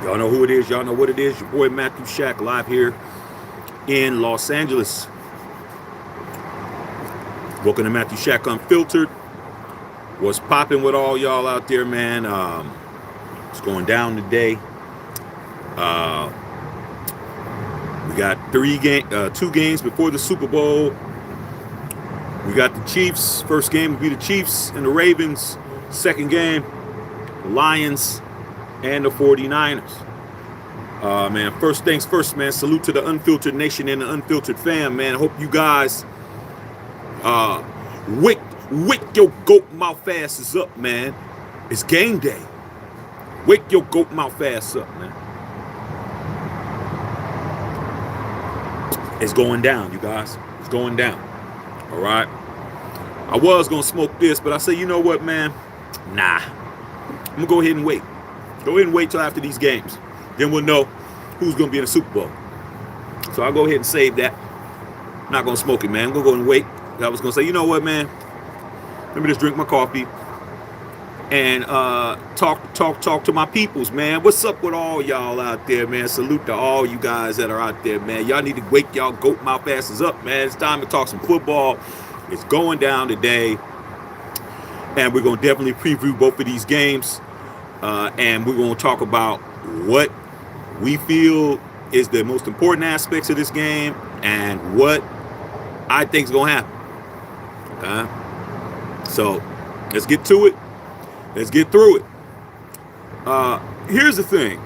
Y'all know who it is. Y'all know what it is. Your boy Matthew Shack live here in Los Angeles. Welcome to Matthew Shack Unfiltered. What's popping with all y'all out there, man? It's going down today. We got two games before the Super Bowl. We got the Chiefs. First game will be the Chiefs and the Ravens. Second game, the Lions and the 49ers. Man, first things first, man. Salute to the Unfiltered Nation and the Unfiltered fam, man. I hope you guys wake your goat mouth asses up, man. It's game day. Wake your goat mouth ass up, man. It's going down, you guys. It's going down. All right. I was going to smoke this, but I said, you know what, man? Nah. I'm going to go ahead and wait. Go ahead and wait till after these games. Then we'll know who's going to be in the Super Bowl. So I'll go ahead and save that. I'm not going to smoke it, man. I'm going to go and wait. I was going to say, you know what, man? Let me just drink my coffee and talk to my peoples, man. What's up with all y'all out there, man? Salute to all you guys that are out there, man. Y'all need to wake y'all goat mouth asses up, man. It's time to talk some football. It's going down today. And we're going to definitely preview both of these games. And we're going to talk about what we feel is the most important aspects of this game and what I think is going to happen. Okay? So let's get to it. Let's get through it. Here's the thing.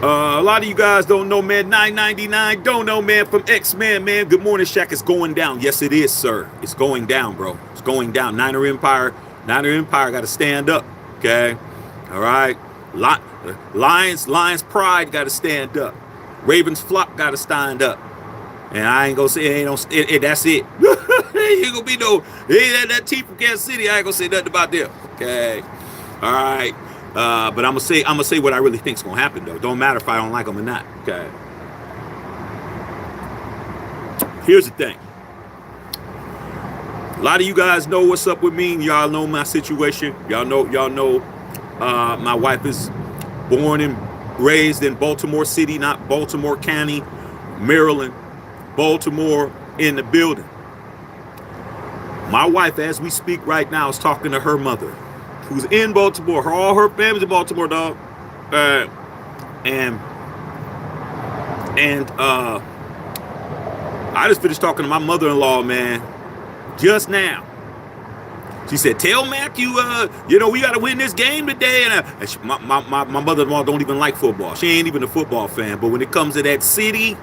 A lot of you guys don't know, man. 999 don't know, man, from X-Men, man. Good morning, Shaq. It's going down. Yes, it is, sir. It's going down, bro. It's going down. Niner Empire got to stand up, okay? All right? Lions pride got to stand up. Ravens flock got to stand up. And I ain't gonna say that's it. Ain't gonna be that team from Kansas City. I ain't gonna say nothing about them. Okay, all right. But I'm gonna say what I really think's gonna happen though. Don't matter if I don't like them or not. Okay. Here's the thing. A lot of you guys know what's up with me. Y'all know my situation. Y'all know. My wife is born and raised in Baltimore City, not Baltimore County, Maryland. Baltimore in the building. My wife, as we speak right now, is talking to her mother, who's in Baltimore. All her family's in Baltimore, dog. And I just finished talking to my mother-in-law, man, just now. She said, "Tell Matthew, we got to win this game today." And my mother-in-law don't even like football. She ain't even a football fan. But when it comes to that city,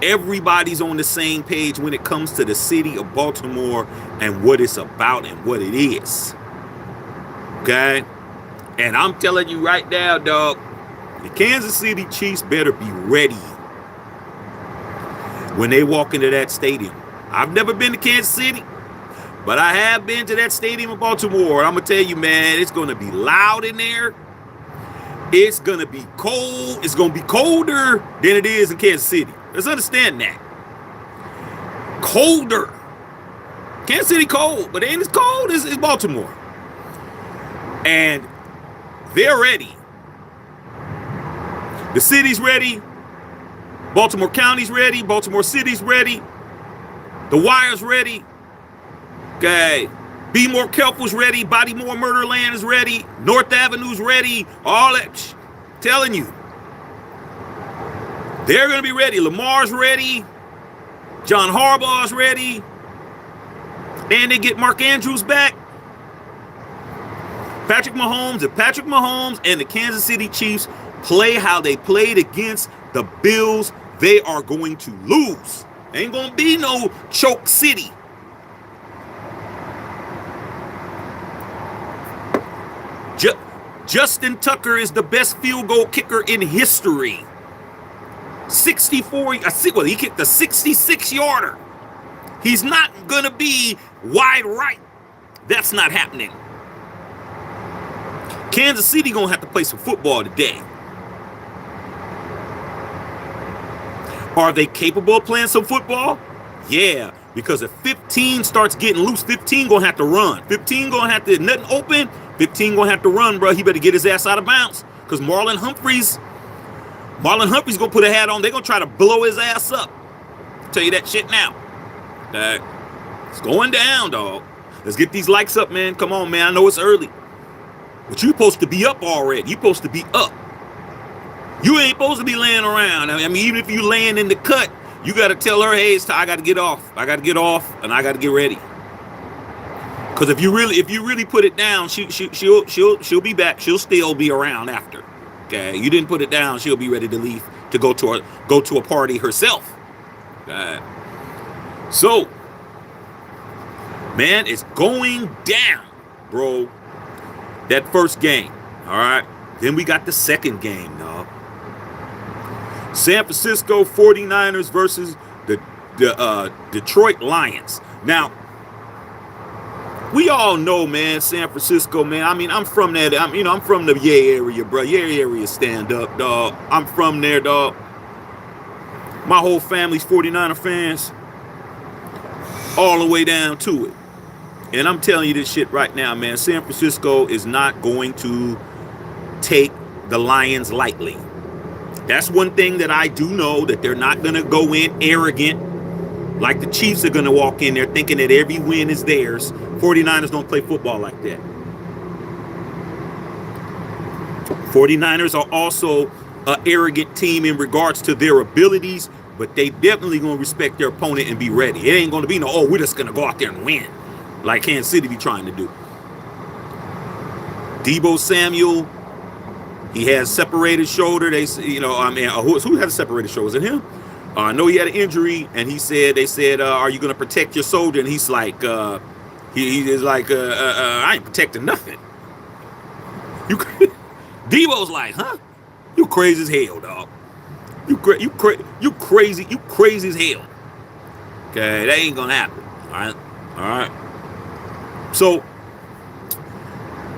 everybody's on the same page when it comes to the city of Baltimore and what it's about and what it is. Okay? And I'm telling you right now, dog, the Kansas City Chiefs better be ready when they walk into that stadium. I've never been to Kansas City, but I have been to that stadium in Baltimore. I'm going to tell you, man, it's going to be loud in there. It's going to be cold. It's going to be colder than it is in Kansas City. Let's understand that. Colder. Kansas City cold, but it ain't as cold as Baltimore. And they're ready. The city's ready. Baltimore County's ready. Baltimore City's ready. The Wire's ready. Okay. Be More Careful's ready. Bodymore Murderland is ready. North Avenue's ready. All that. Telling you. They're going to be ready. Lamar's ready. John Harbaugh's ready. And they get Mark Andrews back. Patrick Mahomes and the Kansas City Chiefs play how they played against the Bills, they are going to lose. Ain't going to be no choke city. Justin Tucker is the best field goal kicker in history. 64, he kicked a 66-yarder. He's not going to be wide right. That's not happening. Kansas City going to have to play some football today. Are they capable of playing some football? Yeah, because if 15 starts getting loose, 15 going to have to run. 15 going to have to, nothing open, 15 gonna have to run, bro. He better get his ass out of bounds. Because Marlon Humphrey's gonna put a hat on. They're gonna try to blow his ass up. I'll tell you that shit now. It's going down, dog. Let's get these likes up, man. Come on, man. I know it's early. But you supposed to be up already. You supposed to be up. You ain't supposed to be laying around. I mean, even if you laying in the cut, you got to tell her, hey, I got to get off. I got to get off, and I got to get ready. Because if you really put it down, she'll be back. She'll still be around after. Okay, you didn't put it down. She'll be ready to leave to go to a party herself. So, man, it's going down, bro. That first game, all right? Then we got the second game, dog. San Francisco 49ers versus the Detroit Lions. Now, we all know, man, San Francisco, man. I mean, I'm from that. I'm from the Yay area, bro. Yay area, stand up, dog. I'm from there, dog. My whole family's 49er fans, all the way down to it. And I'm telling you this shit right now, man. San Francisco is not going to take the Lions lightly. That's one thing that I do know, that they're not going to go in arrogant like the Chiefs are going to walk in there thinking that every win is theirs. 49ers don't play football like that. 49ers are also an arrogant team in regards to their abilities, but they definitely going to respect their opponent and be ready. It ain't going to be no, we're just going to go out there and win, like Kansas City be trying to do. Deebo Samuel, he has separated shoulder. Who has a separated shoulder? Is it him? I know he had an injury, and they said, are you going to protect your shoulder? And he's like, I ain't protecting nothing. Deebo's like, huh? You crazy as hell, dog. You crazy as hell. Okay, that ain't gonna happen. All right. So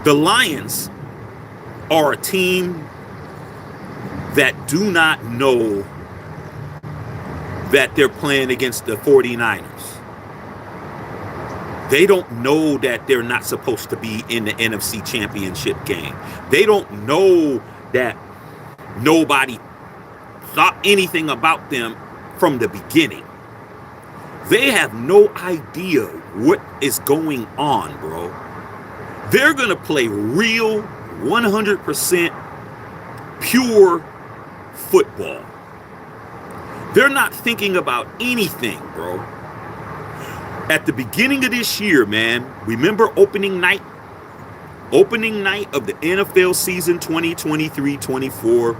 the Lions are a team that do not know that they're playing against the 49ers. They don't know that they're not supposed to be in the NFC Championship game. They don't know that nobody thought anything about them from the beginning. They have no idea what is going on, bro. They're going to play real 100% pure football. They're not thinking about anything, bro. At the beginning of this year, man, remember opening night of the NFL season 2023-24,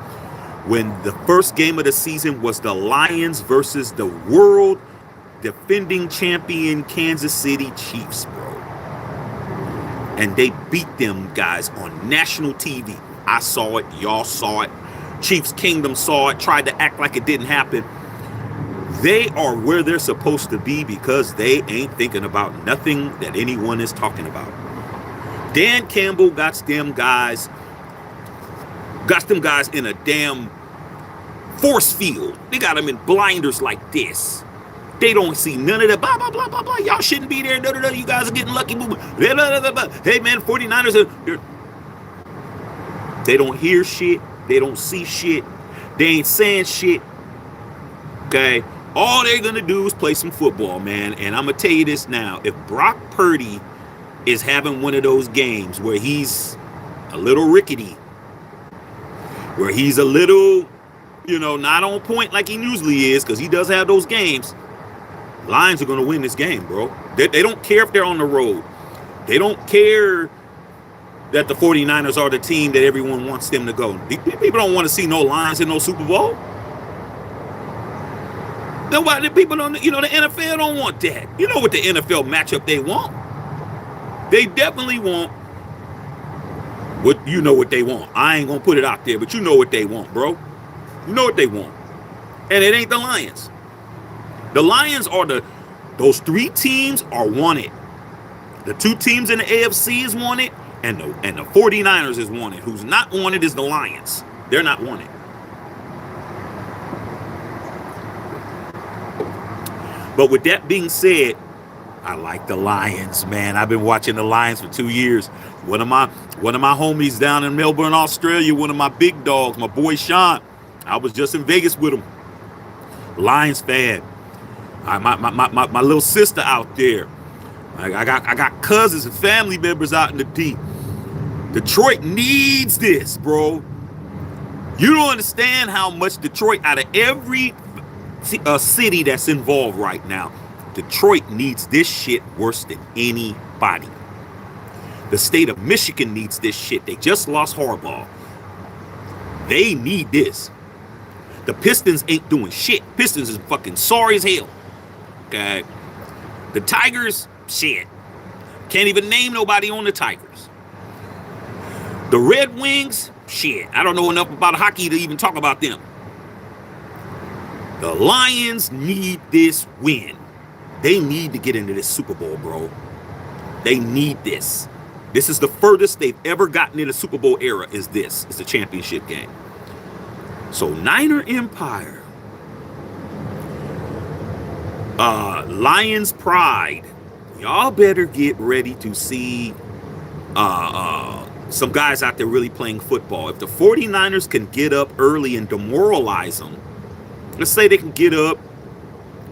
when the first game of the season was the Lions versus the world defending champion Kansas City Chiefs, bro. And they beat them guys on national TV. I saw it, y'all saw it, Chiefs Kingdom saw it, tried to act like it didn't happen. They are where they're supposed to be because they ain't thinking about nothing that anyone is talking about. Dan Campbell got them guys in a damn force field. They got them in blinders like this. They don't see none of that. Blah, blah, blah, blah, blah. Y'all shouldn't be there. Blah, blah, blah. You guys are getting lucky. Blah, blah, blah, blah, blah. Hey, man, 49ers they don't hear shit. They don't see shit. They ain't saying shit. Okay? All they're going to do is play some football, man. And I'm going to tell you this now. If Brock Purdy is having one of those games where he's a little rickety, where he's a little, not on point like he usually is, because he does have those games, Lions are going to win this game, bro. They don't care if they're on the road. They don't care that the 49ers are the team that everyone wants them to go. People don't want to see no Lions in no Super Bowl. Nobody, people don't, the NFL don't want that. You know what the NFL matchup they want? They definitely want what they want. I ain't gonna put it out there, but you know what they want, bro. You know what they want. And it ain't the Lions. The Lions are those three teams are wanted. The two teams in the AFC is wanted, and the 49ers is wanted. Who's not wanted is the Lions. They're not wanted. But with that being said, I like the Lions, man. I've been watching the Lions for 2 years. One of my homies down in Melbourne, Australia, one of my big dogs, my boy Sean. I was just in Vegas with him. Lions fan. My little sister out there. I got cousins and family members out in the deep. Detroit needs this, bro. You don't understand how much Detroit, out of every city that's involved right now, Detroit needs this shit worse than anybody. The state of Michigan needs this shit. They just lost Harbaugh. They need this. The Pistons ain't doing shit. Pistons is fucking sorry as hell. Okay. The Tigers, shit. Can't even name nobody on the Tigers. The Red Wings, shit. I don't know enough about hockey to even talk about them. The Lions need this win. They need to get into this Super Bowl, bro. They need this. This is the furthest they've ever gotten in the Super Bowl era is this. It's a championship game. So Niner Empire. Lions Pride. Y'all better get ready to see some guys out there really playing football. If the 49ers can get up early and demoralize them, let's say they can get up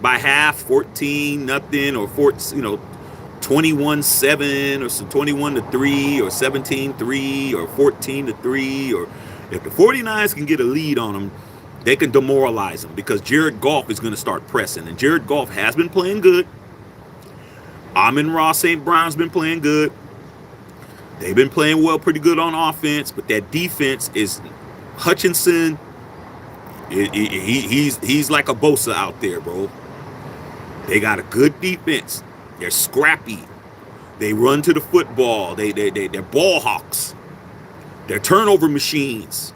by half, 14-0, or 21-7, or some 21-3, or 17-3, or 14-3, or if the 49ers can get a lead on them, they can demoralize them because Jared Goff is going to start pressing, and Jared Goff has been playing good. Amon-Ra St. Brown's been playing good. They've been playing well, pretty good on offense, but that defense is Hutchinson. He's like a Bosa out there, bro. They got a good defense. They're scrappy. They run to the football. They're ball hawks. They're turnover machines.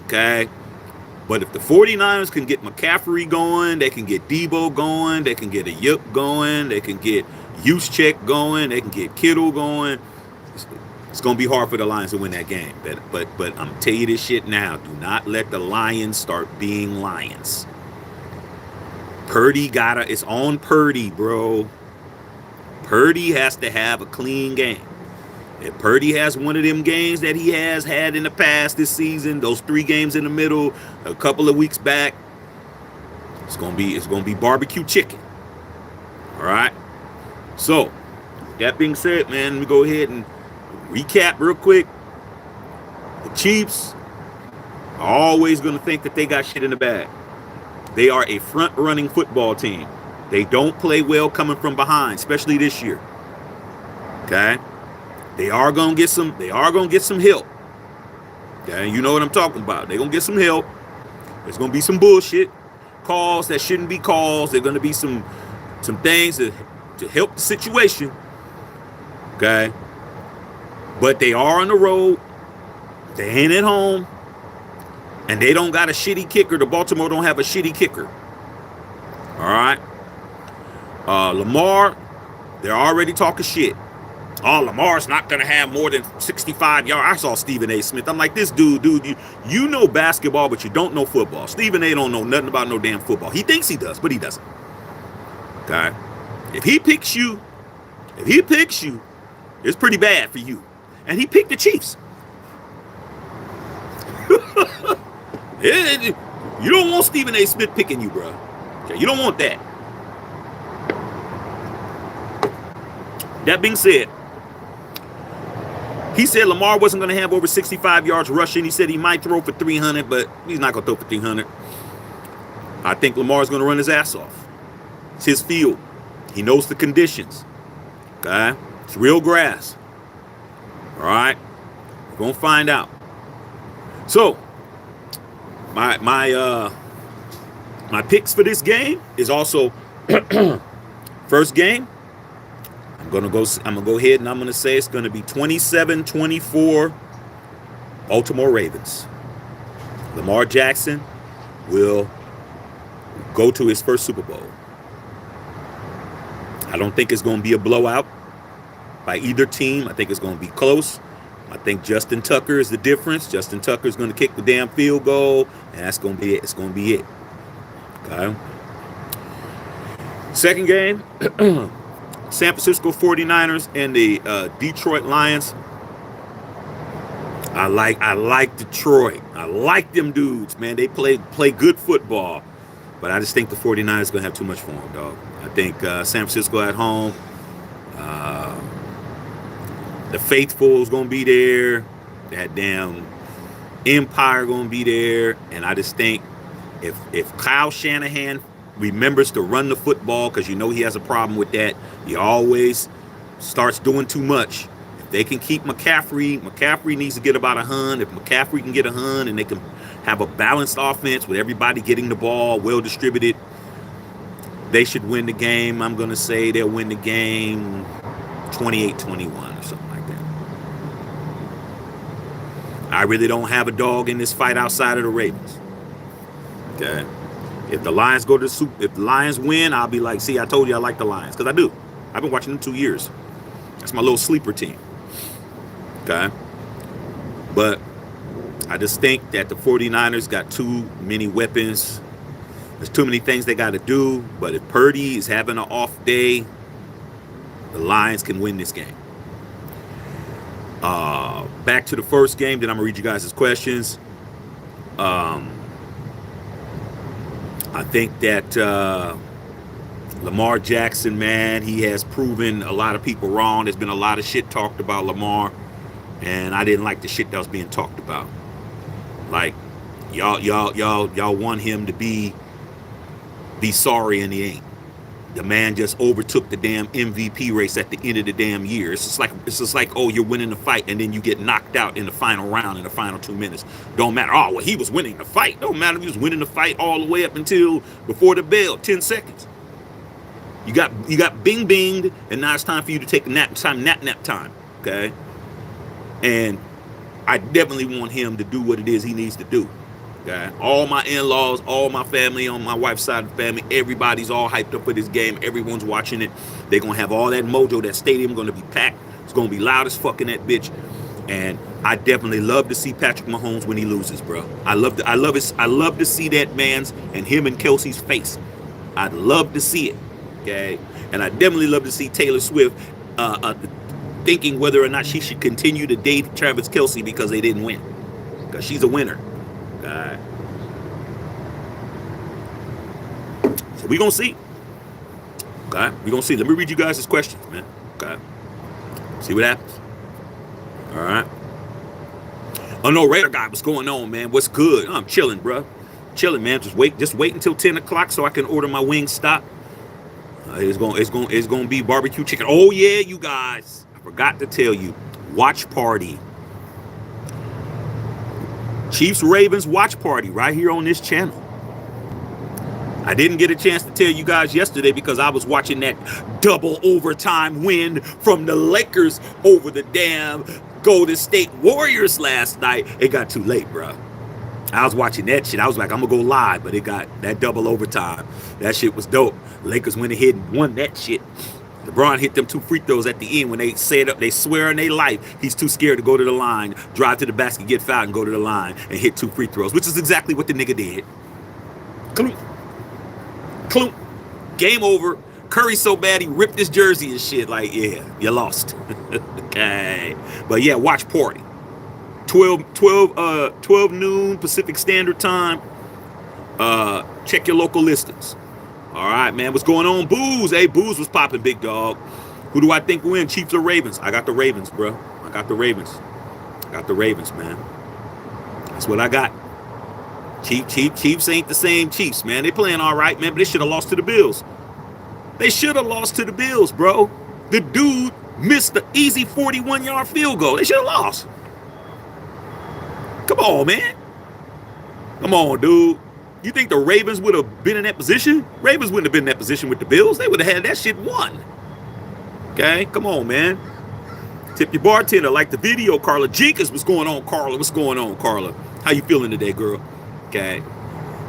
Okay? But if the 49ers can get McCaffrey going, they can get Debo going, they can get Ayuk going, they can get Juszczyk going, they can get Kittle going. It's going to be hard for the Lions to win that game. But I'm going to tell you this shit now. Do not let the Lions start being Lions. Purdy it's on Purdy, bro. Purdy has to have a clean game. If Purdy has one of them games that he has had in the past this season, those 3 games in the middle, a couple of weeks back, it's gonna be barbecue chicken. All right. So, that being said, man, let me go ahead and recap real quick. The Chiefs are always gonna think that they got shit in the bag. They are a front-running football team. They don't play well coming from behind, especially this year. Okay? They are gonna get some help. Okay, you know what I'm talking about. They're gonna get some help. There's gonna be some bullshit calls that shouldn't be calls. There's gonna be some things to help the situation. Okay. But they are on the road. They ain't at home. And they don't got a shitty kicker. The Baltimore don't have a shitty kicker. All right. Lamar, they're already talking shit. Oh, Lamar's not going to have more than 65 yards. I saw Stephen A. Smith. I'm like, this dude, you know basketball, but you don't know football. Stephen A. don't know nothing about no damn football. He thinks he does, but he doesn't. Okay? If he picks you, it's pretty bad for you. And he picked the Chiefs. You don't want Stephen A. Smith picking you, bro. Okay, you don't want that. That being said, he said Lamar wasn't going to have over 65 yards rushing. He said he might throw for 300, but he's not going to throw for 300. I think Lamar's going to run his ass off. It's his field. He knows the conditions. Okay? It's real grass. All right? We're going to find out. So, my picks for this game is also first game. I'm gonna go ahead and I'm gonna say it's gonna be 27-24 Baltimore Ravens. Lamar Jackson will go to his first Super Bowl. I don't think it's gonna be a blowout by either team. I think it's gonna be close. I think Justin Tucker is the difference. Justin Tucker is gonna kick the damn field goal, and that's gonna be it. It's gonna be it. Okay. Second game. San Francisco 49ers and the Detroit Lions. I like Detroit. I like them dudes, man. They play good football. But I just think the 49ers going to have too much for them, dog. I think San Francisco at home, the faithful is going to be there. That damn Empire going to be there. And I just think if Kyle Shanahan remembers to run the football, because you know he has a problem with that, he always starts doing too much. If they can keep McCaffrey needs to get about 100. If McCaffrey can get 100 and they can have a balanced offense with everybody getting the ball well distributed, they should win the game. I'm going to say they'll win the game 28-21 or something like that. I really don't have a dog in this fight outside of the Ravens. Okay. If the Lions go to if the Lions win, I'll be like, see, I told you I like the Lions. Because I do. I've been watching them 2 years. That's my little sleeper team. Okay. But I just think that the 49ers got too many weapons. There's too many things they got to do. But if Purdy is having an off day, the Lions can win this game. Back to the first game, then I'm going to read you guys' questions. I think that Lamar Jackson, man, he has proven a lot of people wrong. There's been a lot of shit talked about Lamar, and I didn't like the shit that was being talked about. Like, y'all want him to be sorry, and he ain't. The man just overtook the damn MVP race at the end of the damn year. It's just like, oh, you're winning the fight, and then you get knocked out in the final round in the final 2 minutes. Don't matter. Oh, well, he was winning the fight. Don't matter if he was winning the fight all the way up until before the bell, 10 seconds. You got bing-binged, and now it's time for you to take a nap time, okay? And I definitely want him to do what it is he needs to do. Okay? All my in-laws, all my family on my wife's side of the family, everybody's all hyped up for this game. Everyone's watching it. They're going to have all that mojo. That stadium going to be packed. It's going to be loud as fuck in that bitch. And I definitely love to see Patrick Mahomes when he loses, bro. I love to see that man's and him and Kelsey's face. I'd love to see it. Okay? And I definitely love to see Taylor Swift thinking whether or not she should continue to date Travis Kelce because they didn't win. Because she's a winner. So we're going to see. Okay? We're going to see. Let me read you guys this questions, man. Okay? See what happens. All right? Oh, no, Raider guy, what's going on, man? What's good? I'm chilling, bro. Chilling, man. Just wait until 10 o'clock so I can order my Wingstop. It's going to be barbecue chicken. Oh, yeah, you guys. I forgot to tell you. Watch party. Chiefs Ravens watch party right here on this channel. I didn't get a chance to tell you guys yesterday because I was watching that double overtime win from the Lakers over the damn Golden State Warriors last night. It got too late, bro. I was watching that shit. I was like, I'm going to go live, but it got that double overtime. That shit was dope. Lakers went ahead and won that shit. LeBron hit them 2 free throws at the end when they set up. They swear in their life he's too scared to go to the line, drive to the basket, get fouled, and go to the line and hit 2 free throws, which is exactly what the nigga did. Clunk. Game over. Curry so bad he ripped his jersey and shit. Like, yeah, you lost. Okay. But yeah, watch party. 12 noon Pacific Standard Time. Check your local listings. All right, man. What's going on? Booze. Hey, Booze was popping, big dog. Who do I think will win? Chiefs or Ravens? I got the Ravens, bro. I got the Ravens. I got the Ravens, man. That's what I got. Chiefs ain't the same Chiefs, man. They playing all right, man, but they should have lost to the Bills. They should have lost to the Bills, bro. The dude missed the easy 41-yard field goal. They should have lost. Come on, man. Come on, dude. You think the Ravens would have been in that position? Ravens wouldn't have been in that position with the Bills. They would have had that shit won. Okay? Come on, man. Tip your bartender. Like the video, Carla. Jenkins, what's going on, Carla? What's going on, Carla? How you feeling today, girl? Okay.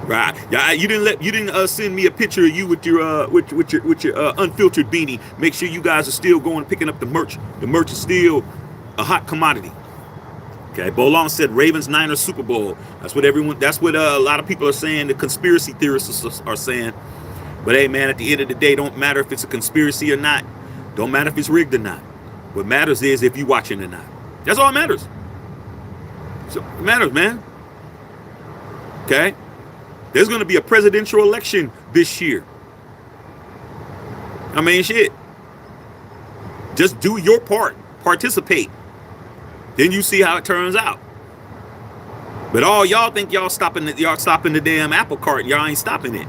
Right. Yeah, you didn't send me a picture of you with your unfiltered beanie. Make sure you guys are still going and picking up the merch. The merch is still a hot commodity. Okay, Bolon said Ravens Niners Super Bowl. That's what a lot of people are saying. The conspiracy theorists are saying. But hey, man, at the end of the day, don't matter if it's a conspiracy or not. Don't matter if it's rigged or not. What matters is if you're watching or not. That's all that matters. So it matters, man. Okay? There's going to be a presidential election this year. I mean, shit. Just do your part. Participate. Then you see how it turns out. But all y'all think y'all stopping the damn apple cart. Y'all ain't stopping it.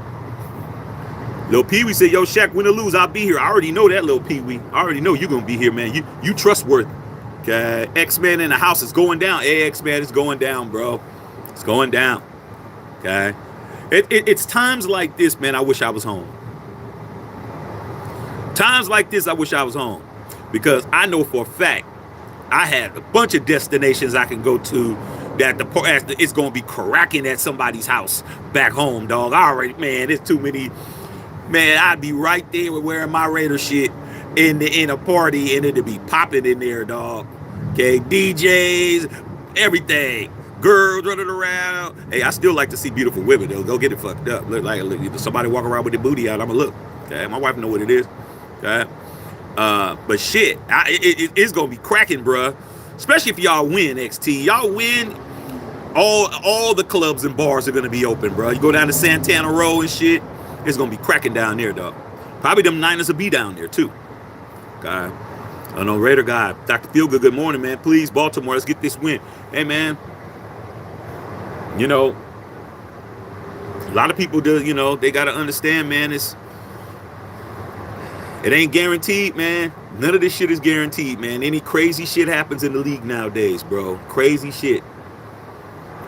Lil Pee Wee said, yo, Shaq, win or lose, I'll be here. I already know that, Lil Pee Wee. I already know you're going to be here, man. You trustworthy. Okay? X-Men in the house is going down. Hey, X-Men is going down, bro. It's going down. Okay? It's times like this, man, I wish I was home. Times like this, I wish I was home. Because I know for a fact, I had a bunch of destinations I can go to that it's going to be cracking at somebody's house back home, dog. I already, man, there's too many. Man, I'd be right there with wearing my Raider shit in a party, and it'd be popping in there, dog. Okay, DJs, everything. Girls running around. Hey, I still like to see beautiful women, though. Go get it fucked up. Look like somebody walk around with their booty out, I'ma look. Okay, my wife know what it is. Okay, but shit, it's gonna be cracking, bruh. Especially if y'all win, XT. Y'all win, all the clubs and bars are gonna be open, bruh. You go down to Santana Row and shit. It's gonna be cracking down there, dog. Probably them Niners will be down there too. God, I know Raider guy, Dr. Feelgood. Good morning, man. Please, Baltimore, let's get this win. Hey, man. You know, a lot of people do. You know, they gotta understand, man. It ain't guaranteed, man. None of this shit is guaranteed, man. Any crazy shit happens in the league nowadays, bro. Crazy shit.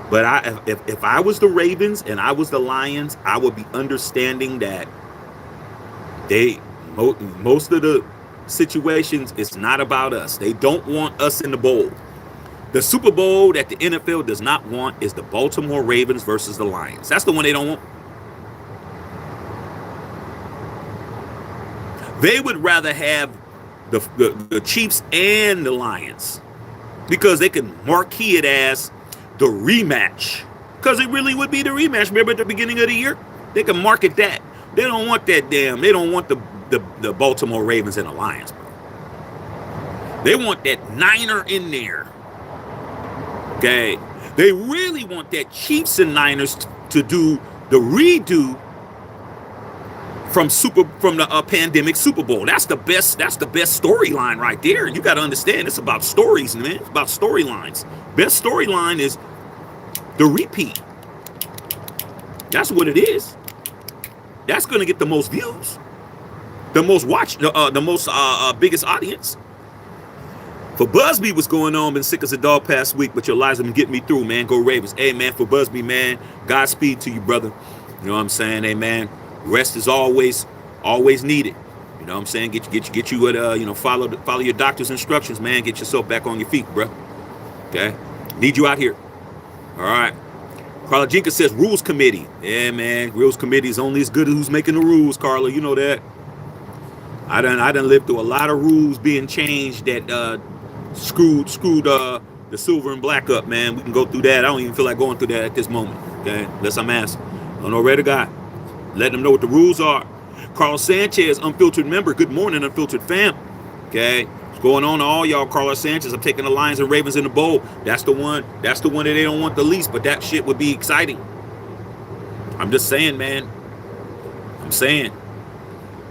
But if I was the Ravens and I was the Lions, I would be understanding that most of the situations, it's not about us. They don't want us in the bowl. The Super Bowl that the NFL does not want is the Baltimore Ravens versus the Lions. That's the one they don't want. They would rather have the Chiefs and the Lions because they can marquee it as the rematch, because it really would be the rematch. Remember at the beginning of the year, they can market that. They don't want that damn. They don't want the Baltimore Ravens and the Lions, bro. They want that Niner in there. Okay, they really want that Chiefs and Niners to do the redo from the pandemic Super Bowl. That's the best storyline right there. You got to understand, it's about stories, man. It's about storylines. Best storyline is the repeat. That's what it is. That's going to get the most views, the most watch, the most biggest audience. For Busby, what's going on? Been sick as a dog past week, but your lives have been getting me through, man. Go Ravens. Hey, man, for Busby, man, Godspeed to you, brother. You know what I'm saying? Hey, man, rest is always needed. You know what I'm saying? Get you at follow your doctor's instructions, man. Get yourself back on your feet, bro. Okay, need you out here. All right. Carla Jenkins says rules committee. Yeah, man, rules committee is only as good as who's making the rules. Carla, you know that. I done lived through a lot of rules being changed that screwed the silver and black up, man. We can go through that. I don't even feel like going through that at this moment. Okay, unless I'm asked. I don't know, Raider guy. Let them know what the rules are. Carlos Sanchez, unfiltered member. Good morning, unfiltered fam. Okay, what's going on to all y'all? Carlos Sanchez. I'm taking the Lions and Ravens in the bowl. That's the one that they don't want the least, but that shit would be exciting. I'm just saying, man. I'm saying,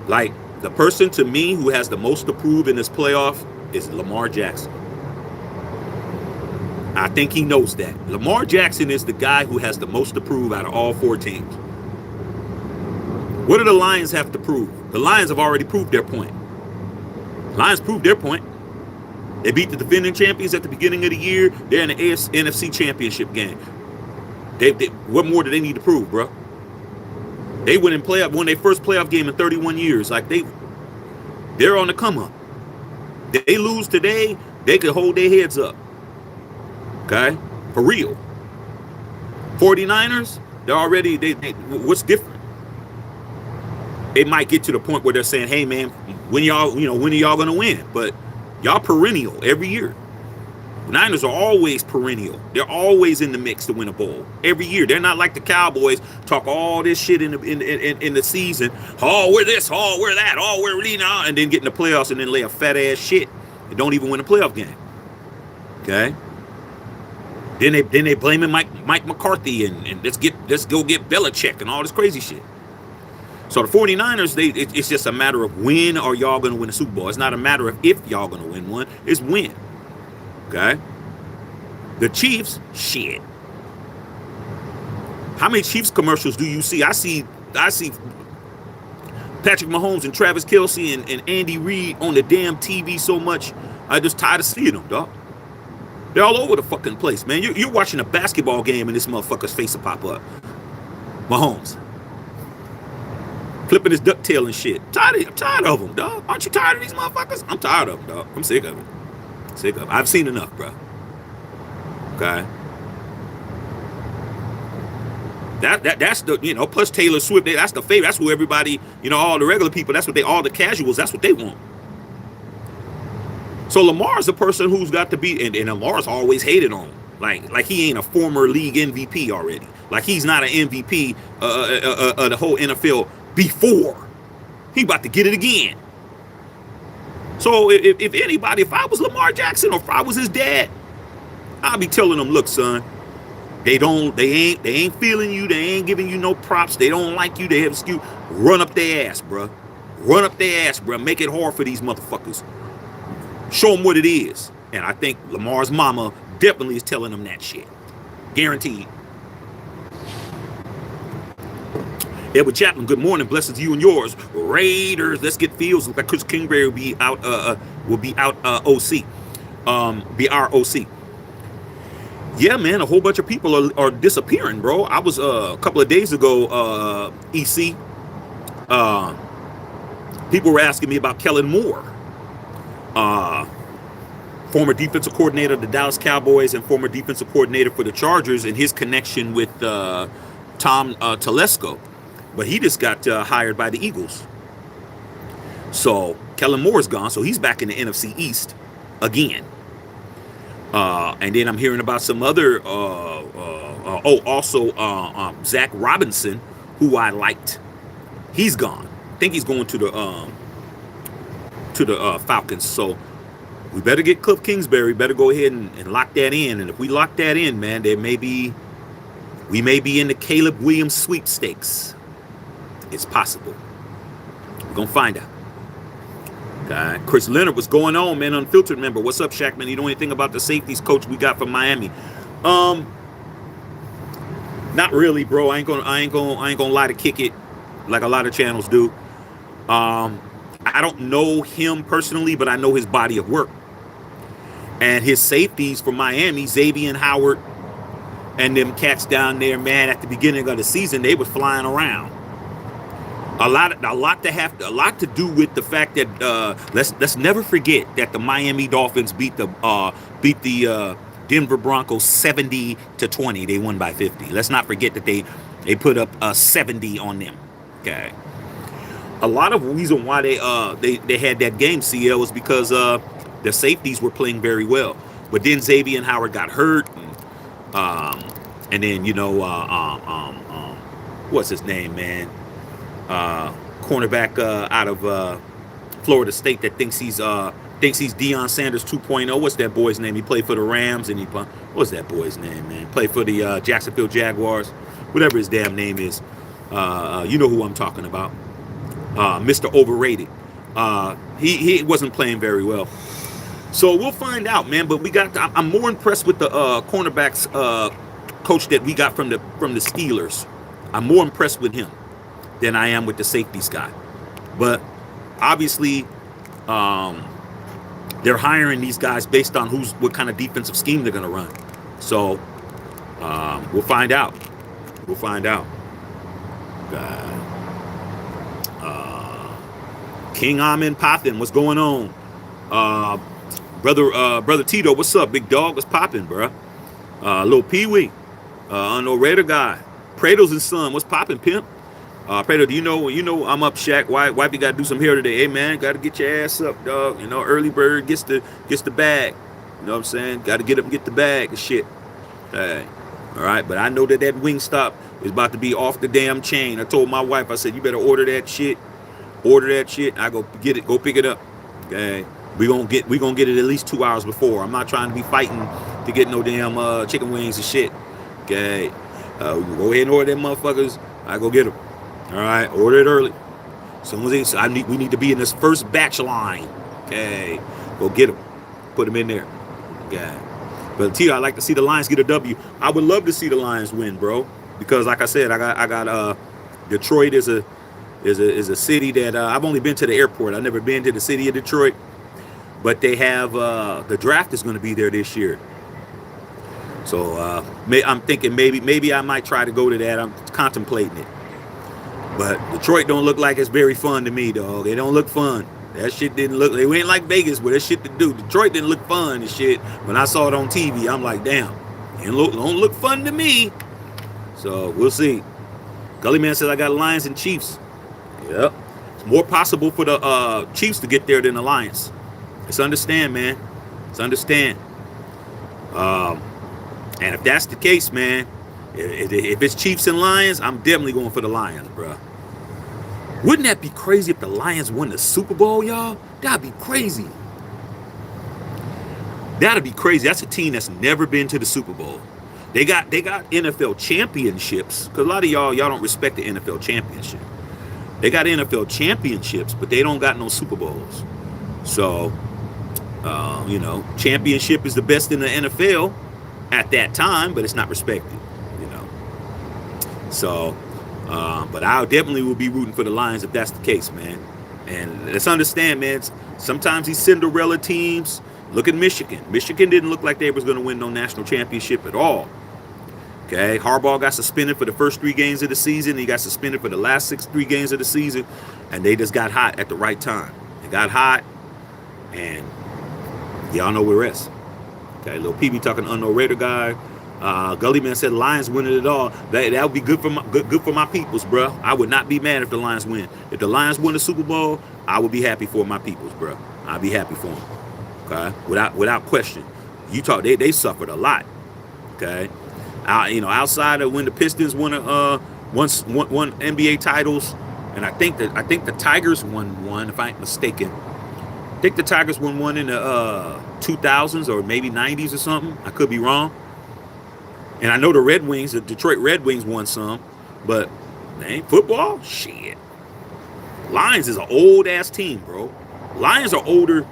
like, the person to me who has the most to prove in this playoff is Lamar Jackson. I think he knows that. Lamar Jackson is the guy who has the most to prove out of all four teams. What do the Lions have to prove? The Lions have already proved their point. Lions proved their point. They beat the defending champions at the beginning of the year. They're in the NFC championship game. What more do they need to prove, bro? They won their first playoff game in 31 years. Like, they're on the come up. They lose today, they could hold their heads up. Okay? For real. 49ers, they're already, what's different? It might get to the point where they're saying, hey, man, when are y'all going to win? But y'all perennial every year. The Niners are always perennial. They're always in the mix to win a bowl every year. They're not like the Cowboys talk all this shit in the season. Oh, we're this. Oh, we're that. Oh, we're really not, and then get in the playoffs and then lay a fat ass shit and don't even win a playoff game. Okay. Then they blaming Mike McCarthy and let's go get Belichick and all this crazy shit. So the 49ers, it's just a matter of when are y'all going to win a Super Bowl. It's not a matter of if y'all going to win one. It's when. Okay? The Chiefs, shit. How many Chiefs commercials do you see? I see Patrick Mahomes and Travis Kelce and Andy Reid on the damn TV so much, I just tired of seeing them, dog. They're all over the fucking place, man. You're watching a basketball game and this motherfucker's face will pop up. Mahomes. Flipping his ducktail and shit. I'm tired of them, dog. Aren't you tired of these motherfuckers? I'm tired of them, dog. I'm sick of it. Sick of it. I've seen enough, bro. Okay. That's the, plus Taylor Swift, that's the favorite. That's who everybody, all the regular people, all the casuals, that's what they want. So Lamar's a person who's got to be, and Lamar's always hated on. Like he ain't a former league MVP already. Like he's not an MVP of the whole NFL before. He about to get it again. So if anybody, if I was Lamar Jackson or if I was his dad, I'd be telling them, look, son, they ain't feeling you. They ain't giving you no props. They don't like you. They have excuse. Run up their ass, bro. Run up their ass, bro. Make it hard for these motherfuckers. Show them what it is. And I think Lamar's mama definitely is telling them that shit. Guaranteed. Edward Chapman, good morning. Blessings to you and yours. Raiders, let's get Fields. Look like Chris Kingsbury will be out. OC. Be our OC. Yeah, man, a whole bunch of people are disappearing, bro. I was a couple of days ago, EC. People were asking me about Kellen Moore, former defensive coordinator of the Dallas Cowboys and former defensive coordinator for the Chargers, and his connection with Tom Telesco. But he just got hired by the Eagles. So Kellen Moore's gone, so he's back in the NFC East again. And then I'm hearing about some other, Zach Robinson, who I liked. He's gone. I think he's going to the Falcons. So we better get Cliff Kingsbury. Better go ahead and lock that in. And if we lock that in, man, we may be in the Caleb Williams sweepstakes. It's possible. We're gonna find out. Chris Leonard, what's going on, man? Unfiltered member. What's up, Shaq, man? You know anything about the safeties coach we got from Miami? Not really, bro. I ain't gonna lie to kick it like a lot of channels do. I don't know him personally, but I know his body of work. And his safeties for Miami, Xavier Howard, and them cats down there, man, at the beginning of the season, they was flying around. A lot to do with the fact that let's never forget that the Miami Dolphins beat the Denver Broncos 70-20. They won by 50. Let's not forget that they put up 70 on them. Okay. A lot of the reason why they had that game, CL, was because the safeties were playing very well. But then Xavier Howard got hurt, and then what's his name, man? Cornerback out of Florida State that thinks he's Deion Sanders 2.0. What's that boy's name? He played for the Rams, and what's that boy's name, man? Played for the Jacksonville Jaguars, whatever his damn name is. You know who I'm talking about. Mr. Overrated. He wasn't playing very well. So we'll find out, man. But I'm more impressed with the cornerbacks coach that we got from the Steelers. I'm more impressed with him than I am with the safeties guy. But obviously, they're hiring these guys based on what kind of defensive scheme they're going to run. So we'll find out. We'll find out. King Amin Poppin', what's going on? Brother Tito, what's up, big dog? What's popping, bro? Little Pee Wee, no Raider guy. Prado's his son. What's popping, pimp? Prado, do you know I'm up, Shaq? Why you gotta do some hair today? Hey man, gotta get your ass up, dog. Early bird gets the bag. You know what I'm saying? Got to get up and get the bag and shit. Hey. All right, but I know that Wingstop is about to be off the damn chain. I told my wife, I said, you better order that shit. Order that shit. I go get it. Go pick it up. Okay. We gonna get it at least 2 hours before. I'm not trying to be fighting to get no damn chicken wings and shit. Okay. Go ahead and order them motherfuckers. I go get them. All right. Order it early. As soon as we need to be in this first batch line. Okay. Go get them. Put them in there. Okay. But T, I like to see the Lions get a W. I would love to see the Lions win, bro. Because like I said, I got Detroit is a city that I've only been to the airport. I've never been to the city of Detroit. But they have the draft is going to be there this year. So I'm thinking maybe I might try to go to that. I'm contemplating it. But Detroit don't look like it's very fun to me, dog. They don't look fun. That shit didn't look. They went like Vegas, but that shit to do. Detroit didn't look fun and shit. When I saw it on TV, I'm like, damn, it don't look fun to me. So we'll see. Gully Man says I got Lions and Chiefs. Yep. It's more possible for the Chiefs to get there than the Lions. It's understand, man. It's understand. And if that's the case, man, if it's Chiefs and Lions, I'm definitely going for the Lions, bro. Wouldn't that be crazy if the Lions won the Super Bowl, y'all? That'd be crazy. That'd be crazy. That's a team that's never been to the Super Bowl. They got NFL championships, because a lot of y'all don't respect the NFL championship. They got NFL championships, but they don't got no Super Bowls. So, championship is the best in the NFL at that time, but it's not respected, So, but I definitely will be rooting for the Lions if that's the case, man. And let's understand, man, sometimes these Cinderella teams, look at Michigan. Michigan didn't look like they was going to win no national championship at all. Okay, Harbaugh got suspended for the first 3 games of the season. He got suspended for the last 3 games of the season. And they just got hot at the right time. They got hot, and y'all know where it's. Okay, little PB talking unknown Raider guy. Gully Man said Lions winning it all. That would be good for my peoples, bro. I would not be mad if the Lions win. If the Lions win the Super Bowl, I would be happy for my peoples, bro. I'd be happy for them. Okay, without question. Utah, they suffered a lot. Okay, outside of when the Pistons won NBA titles, and I think the Tigers won one, if I ain't mistaken. I think the Tigers won one in the 2000s or maybe 90s or something. I could be wrong. And I know the Detroit Red Wings won some, but man, football, shit. Lions is an old ass team, bro. Lions are older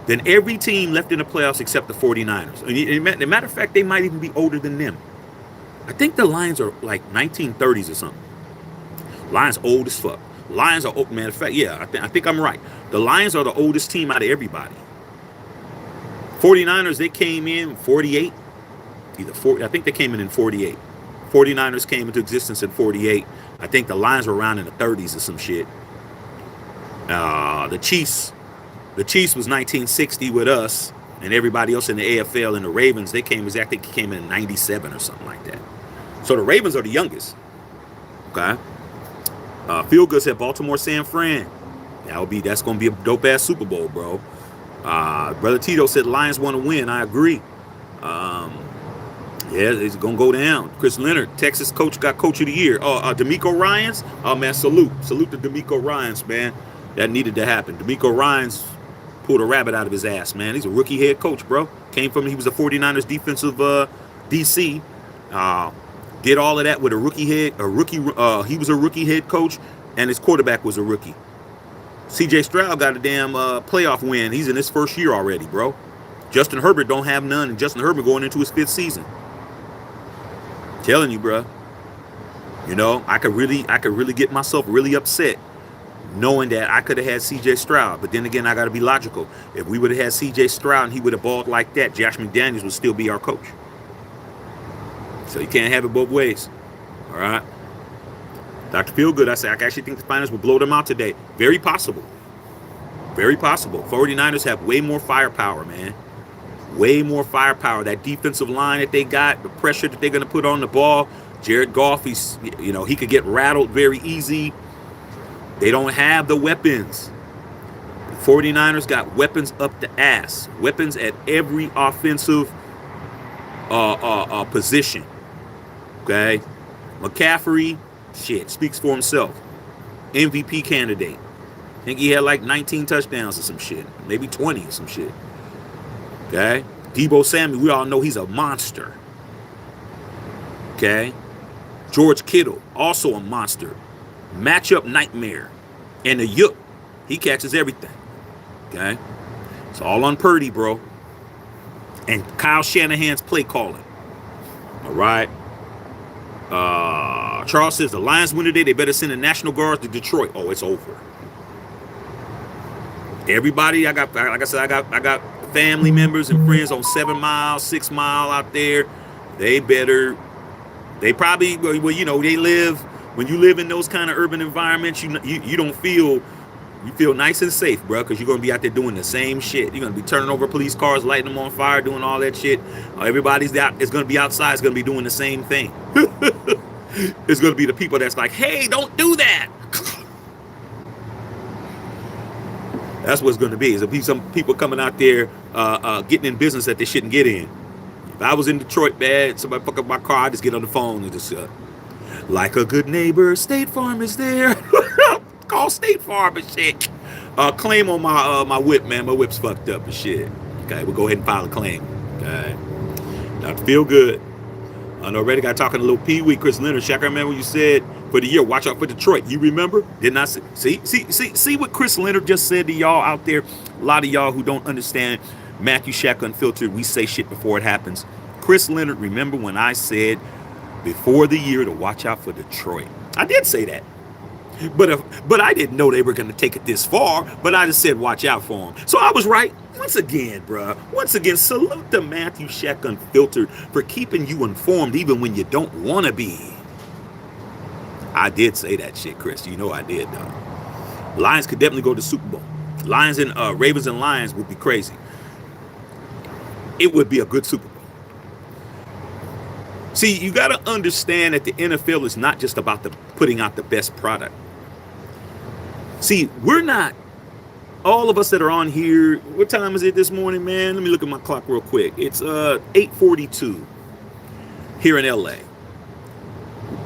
than every team left in the playoffs except the 49ers. And as a matter of fact, they might even be older than them. I think the Lions are like 1930s or something. Lions old as fuck. Lions are old, matter of fact, yeah, I think I'm right. The Lions are the oldest team out of everybody. 49ers, they came in 48. I think they came in 48. 49ers came into existence in 48. I think the Lions were around in the 30s or some shit. The Chiefs was 1960 with us, and everybody else in the AFL, and the Ravens, I think they came in 97 or something like that. So the Ravens are the youngest. Okay. Feel Good said Baltimore San Fran. That's gonna be a dope ass Super Bowl, bro. Brother Tito said Lions want to win. I agree. Yeah, it's gonna go down. Chris Leonard, Texas coach, got Coach of the Year. D'Amico Ryans. Oh man, salute to D'Amico Ryans, man. That needed to happen. D'Amico Ryans pulled a rabbit out of his ass, man. He's a rookie head coach, bro. He was a 49ers defensive DC. Did all of that with he was a rookie head coach, and his quarterback was a rookie. CJ Stroud got a damn playoff win. He's in his first year already, bro. Justin Herbert don't have none, and Justin Herbert going into his 5th season. Telling you, bro. I could really get myself really upset knowing that I could have had CJ Stroud. But then again, I got to be logical. If we would have had CJ Stroud and he would have balled like that, Josh McDaniels would still be our coach. So you can't have it both ways. All right. Dr. Feelgood, I actually think the finals will blow them out today. Very possible. Very possible. 49ers have way more firepower, man. Way more firepower. That defensive line that they got, the pressure that they're going to put on the ball. Jared Goff, he could get rattled very easy. They don't have the weapons. The 49ers got weapons up the ass. Weapons at every offensive position. Okay? McCaffrey, shit, speaks for himself. MVP candidate. I think he had like 19 touchdowns or some shit. Maybe 20 or some shit. Okay? Deebo Samuel, we all know he's a monster. Okay? George Kittle, also a monster. Matchup nightmare. And the Yook, he catches everything. Okay? It's all on Purdy, bro. And Kyle Shanahan's play calling. All right? Charles says the Lions win today. They better send the National Guard to Detroit. Oh, it's over. Everybody, like I said, I got family members and friends on 7 Mile, 6 Mile out there. They probably, well, you know, when you live in those kind of urban environments, you don't feel, you feel nice and safe, bro, because you're going to be out there doing the same shit. You're going to be turning over police cars, lighting them on fire, doing all that shit. Everybody's out, it's going to be outside, it's going to be doing the same thing. It's going to be the people that's like, hey, don't do that. That's what it's going to be. There'll be some people coming out there getting in business that they shouldn't get in. If I was in Detroit, man, somebody fuck up my car, I just get on the phone and just, like a good neighbor, State Farm is there. Call State Farm and shit. Claim on my whip, man. My whip's fucked up and shit. Okay, we'll go ahead and file a claim. Okay. Not to feel good. I know already got talking to little Pee Wee, Chris Leonard. Shaq, I remember when you said for the year, watch out for Detroit. You remember? Didn't I see what Chris Leonard just said to y'all out there? A lot of y'all who don't understand Matthew Shaq Unfiltered, we say shit before it happens. Chris Leonard, remember when I said before the year to watch out for Detroit? I did say that. But I didn't know they were going to take it this far. But I just said watch out for them. So I was right. Once again, bruh. Once again, salute to Matthew Shaq Unfiltered for keeping you informed even when you don't want to be. I did say that shit, Chris. You know I did, though. Lions could definitely go to Super Bowl. Lions and Ravens and Lions would be crazy. It would be a good Super Bowl. See, you got to understand that the NFL is not just about putting out the best product. See, we're not, all of us that are on here, what time is it this morning, man? Let me look at my clock real quick. It's 8:42 here in LA.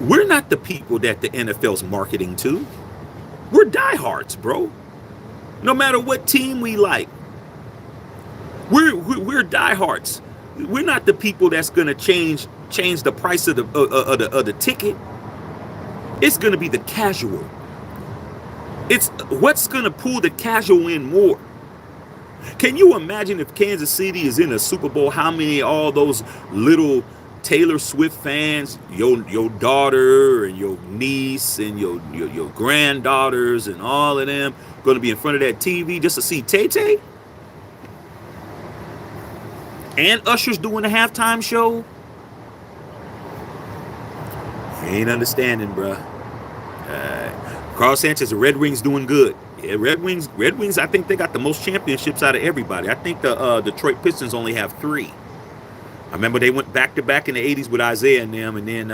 We're not the people that the NFL's marketing to. We're diehards, bro. No matter what team we like. We're diehards. We're not the people that's going to change the price of the ticket. It's going to be the casual. It's what's going to pull the casual in more. Can you imagine if Kansas City is in a Super Bowl, how many all those little Taylor Swift fans, your daughter and your niece and your granddaughters and all of them going to be in front of that TV just to see Tay-Tay? And Usher's doing a halftime show? You ain't understanding, bruh. Carl Sanchez, the Red Wings doing good. Yeah, Red Wings, I think they got the most championships out of everybody. I think the Detroit Pistons only have 3. I remember they went back-to-back in the 80s with Isaiah and them, and then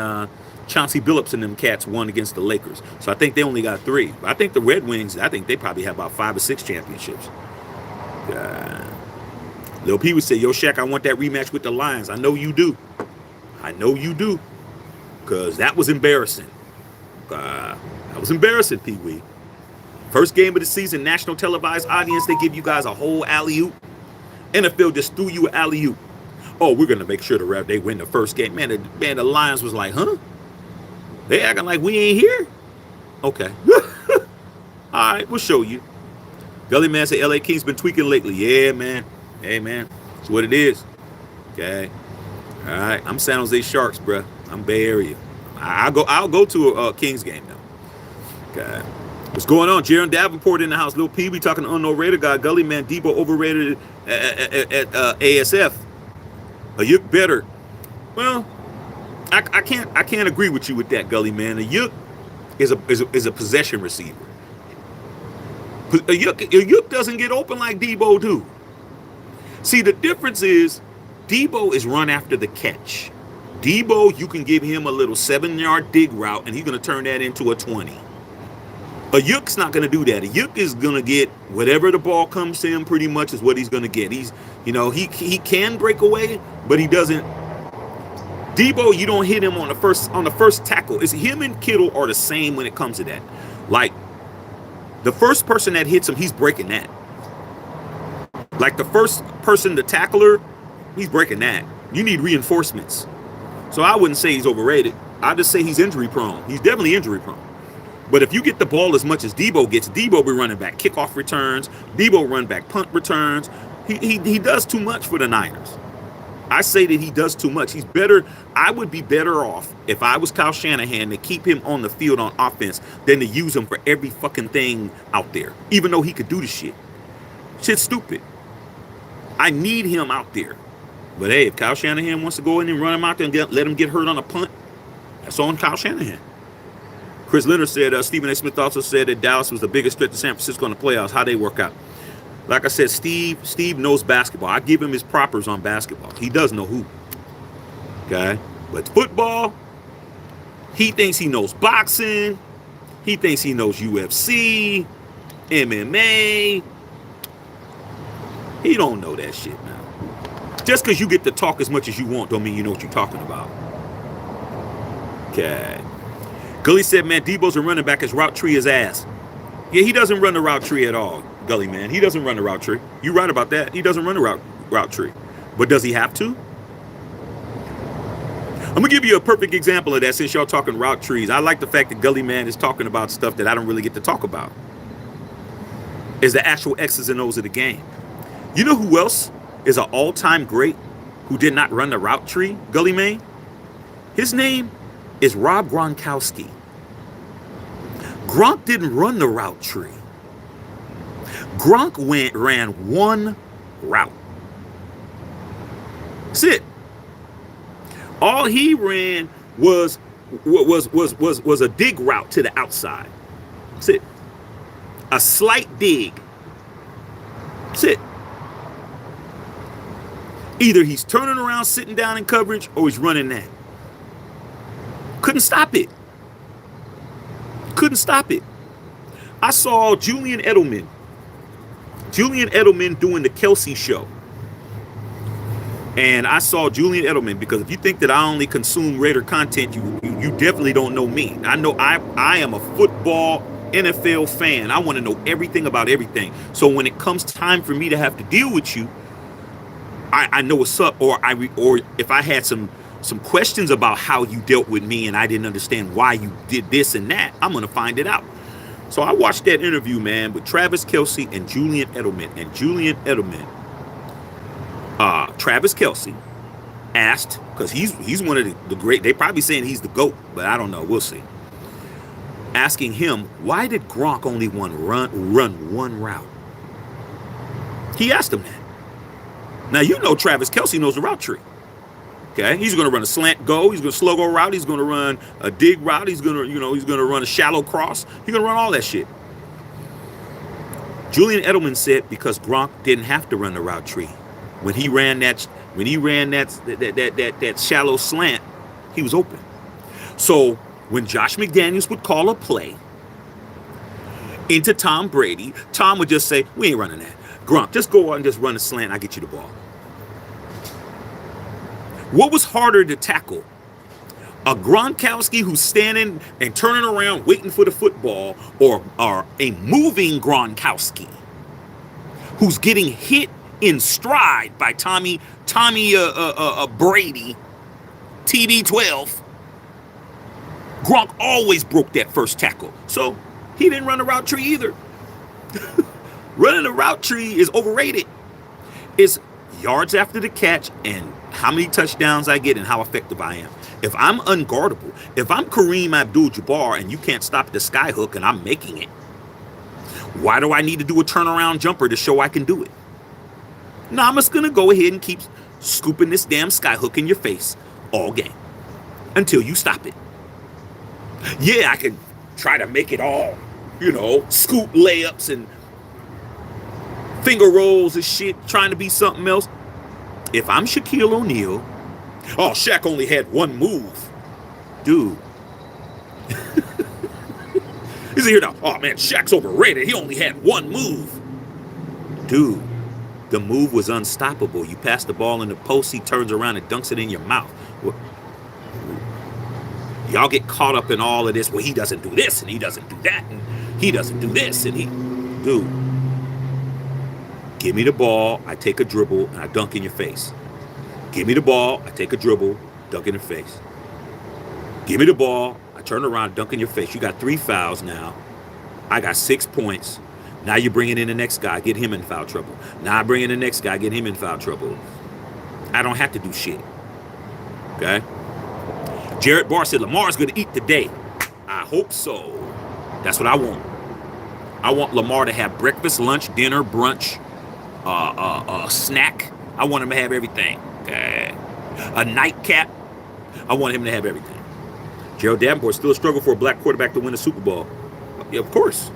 Chauncey Billups and them cats won against the Lakers. So I think they only got 3. But I think the Red Wings, I think they probably have about 5 or 6 championships. Lil P would say, yo, Shaq, I want that rematch with the Lions. I know you do. I know you do. Because that was embarrassing. That was embarrassing, Pee Wee. First game of the season, national televised audience, they give you guys a whole alley-oop. NFL just threw you an alley-oop. Oh, we're going to make sure they win the first game. Man, the Lions was like, huh? They acting like we ain't here? Okay. All right, we'll show you. Gully Man said LA Kings been tweaking lately. Yeah, man. Hey, man. That's what it is. Okay. All right. I'm San Jose Sharks, bruh. I'm Bay Area. I'll go to a Kings game now. Okay. What's going on? Jaron Davenport in the house. Lil P, we talking to Unknown Raider guy. Gully Man, Debo overrated at ASF. Ayuk better. Well, I can't agree with you with that, Gully Man. Ayuk is a possession receiver. Ayuk doesn't get open like Debo do. See, the difference is Debo is run after the catch. Debo, you can give him a little 7-yard dig route, and he's going to turn that into a 20. Ayuk's not going to do that. Ayuk is going to get whatever the ball comes to him. Pretty much is what he's going to get. He's, he can break away, but he doesn't. Debo, you don't hit him on the first tackle. It's him and Kittle are the same when it comes to that. Like the first person that hits him, he's breaking that. Like the first person, the tackler, he's breaking that. You need reinforcements. So I wouldn't say he's overrated. I'd just say he's injury prone. He's definitely injury prone. But if you get the ball as much as Debo gets, Debo be running back kickoff returns. Debo run back punt returns. He does too much for the Niners. I say that he does too much. He's better. I would be better off if I was Kyle Shanahan to keep him on the field on offense than to use him for every fucking thing out there, even though he could do the shit. Shit's stupid. I need him out there. But hey, if Kyle Shanahan wants to go in and run him out there and let him get hurt on a punt, that's on Kyle Shanahan. Chris Leonard said, Stephen A. Smith also said that Dallas was the biggest threat to San Francisco in the playoffs. How'd they work out? Like I said, Steve knows basketball. I give him his propers on basketball. He does know who. Okay? But football, he thinks he knows boxing. He thinks he knows UFC, MMA. He don't know that shit now. Just because you get to talk as much as you want don't mean you know what you're talking about. Okay. Gully said, man, Debo's a running back. His route tree is ass. Yeah, he doesn't run the route tree at all, Gully, man. He doesn't run the route tree. You're right about that. He doesn't run the route tree. But does he have to? I'm going to give you a perfect example of that since y'all talking route trees. I like the fact that Gully, man, is talking about stuff that I don't really get to talk about. Is the actual X's and O's of the game. You know who else is an all-time great who did not run the route tree, Gully man? His name is Rob Gronkowski. Gronk didn't run the route tree. Gronk ran one route. That's it. All he ran was a dig route to the outside. That's it. A slight dig. That's it. Either he's turning around, sitting down in coverage, or he's running that. Couldn't stop it. Couldn't stop it. I saw Julian Edelman doing the Kelsey show. And I saw Julian Edelman, because if you think that I only consume Raider content, you definitely don't know me. I know I am a football NFL fan. I want to know everything about everything. So when it comes time for me to have to deal with you, I know what's up, or if I had some questions about how you dealt with me and I didn't understand why you did this and that, I'm going to find it out. So I watched that interview, man, with Travis Kelce and Julian Edelman. And Julian Edelman, Travis Kelce asked, because he's one of the great, they probably saying he's the GOAT, but I don't know, we'll see. Asking him, why did Gronk only run one route? He asked him that. Now, you know Travis Kelce knows the route tree. Okay, he's going to run a slant go. He's going to slow go route. He's going to run a dig route. He's going to run a shallow cross. He's going to run all that shit. Julian Edelman said because Gronk didn't have to run the route tree. When he ran that shallow slant, he was open. So when Josh McDaniels would call a play into Tom Brady, Tom would just say, we ain't running that. Gronk, just go out and just run a slant. I'll get you the ball. What was harder to tackle? A Gronkowski who's standing and turning around waiting for the football, or a moving Gronkowski who's getting hit in stride by Tommy Brady, TB12. Gronk always broke that first tackle. So he didn't run the route tree either. Running the route tree is overrated. It's yards after the catch and how many touchdowns I get and how effective I am. If I'm unguardable, if I'm Kareem Abdul-Jabbar and you can't stop the sky hook and I'm making it, why do I need to do a turnaround jumper to show I can do it? No, I'm just going to go ahead and keep scooping this damn sky hook in your face all game until you stop it. Yeah, I can try to make it all, scoop layups and finger rolls and shit, trying to be something else. If I'm Shaquille O'Neal, Shaq only had one move. Dude. He's here now. Oh, man, Shaq's overrated. He only had one move. Dude, the move was unstoppable. You pass the ball in the post, he turns around and dunks it in your mouth. Y'all get caught up in all of this. Well, he doesn't do this, and he doesn't do that, and he doesn't do this, and he... Dude, give me the ball, I take a dribble, and I dunk in your face. Give me the ball, I take a dribble, dunk in the face. Give me the ball, I turn around, dunk in your face. You got 3 fouls now. I got 6 points. Now you're bringing in the next guy, get him in foul trouble. Now I bring in the next guy, get him in foul trouble. I don't have to do shit. Okay? Jared Barr said Lamar's going to eat today. I hope so. That's what I want. I want Lamar to have breakfast, lunch, dinner, brunch, snack. I want him to have everything. Okay? A nightcap. I want him to have everything. Gerald Davenport, still a struggle for a black quarterback to win a Super Bowl. Yeah, of course.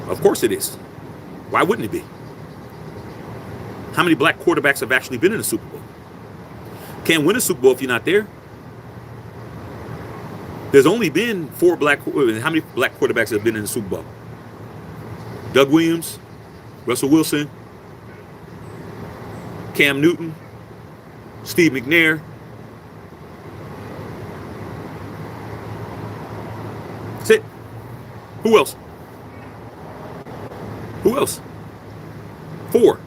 Of course it is. Why wouldn't it be? How many black quarterbacks have actually been in a Super Bowl? Can't win a Super Bowl if you're not there. There's only been 4 black... How many black quarterbacks have been in the Super Bowl? Doug Williams, Russell Wilson, Cam Newton, Steve McNair. That's it. Who else? Who else? 4.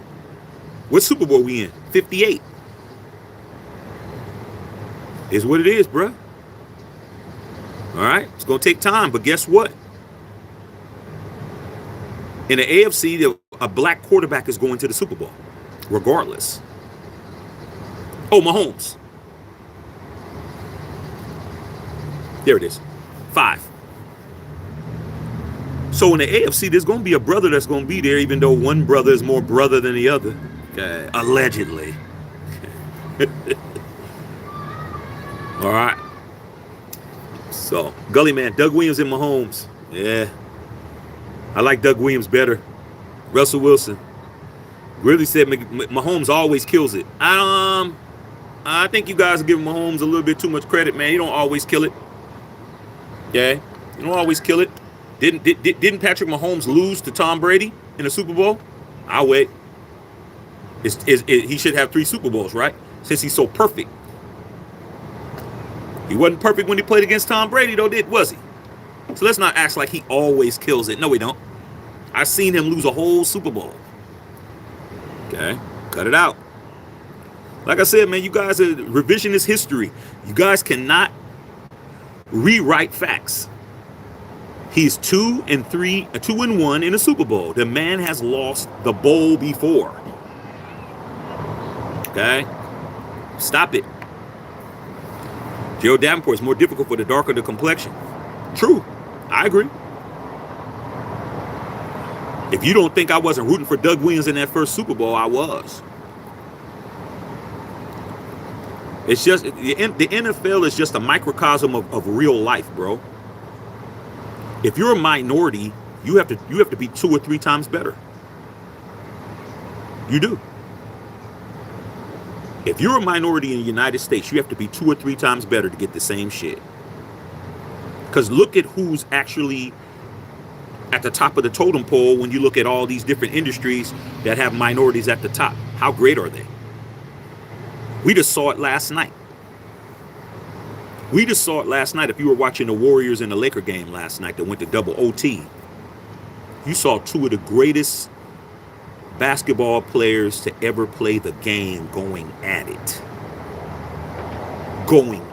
What Super Bowl we in? 58. Is what it is, bruh. All right? It's going to take time, but guess what? In the AFC, a black quarterback is going to the Super Bowl, regardless. Oh, Mahomes. There it is. 5. So in the AFC, there's going to be a brother that's going to be there, even though one brother is more brother than the other. Okay. Allegedly. All right. So, Gully Man, Doug Williams and Mahomes. Yeah. I like Doug Williams better. Russell Wilson. Really said Mahomes always kills it. I think you guys are giving Mahomes a little bit too much credit, man. He don't always kill it. Yeah. You don't always kill it. Didn't Patrick Mahomes lose to Tom Brady in the Super Bowl? I'll wait. He should have 3 Super Bowls, right? Since he's so perfect. He wasn't perfect when he played against Tom Brady, though, was he? So let's not act like he always kills it. No, we don't. I've seen him lose a whole Super Bowl. Okay? Cut it out. Like I said, man, you guys are revisionist history. You guys cannot rewrite facts. He's 2-1 in a Super Bowl. The man has lost the bowl before. Okay? Stop it. Joe Davenport is more difficult for the darker the complexion. True. I agree. If you don't think I wasn't rooting for Doug Williams in that first Super Bowl, I was. It's just, the NFL is just a microcosm of real life, bro. If you're a minority, you have to be 2 or 3 times better. You do. If you're a minority in the United States, you have to be 2 or 3 times better to get the same shit. Because look at who's actually at the top of the totem pole when you look at all these different industries that have minorities at the top. How great are they? We just saw it last night. We just saw it last night. If you were watching the Warriors and the Laker game last night that went to double OT, you saw 2 of the greatest basketball players to ever play the game going at it. Going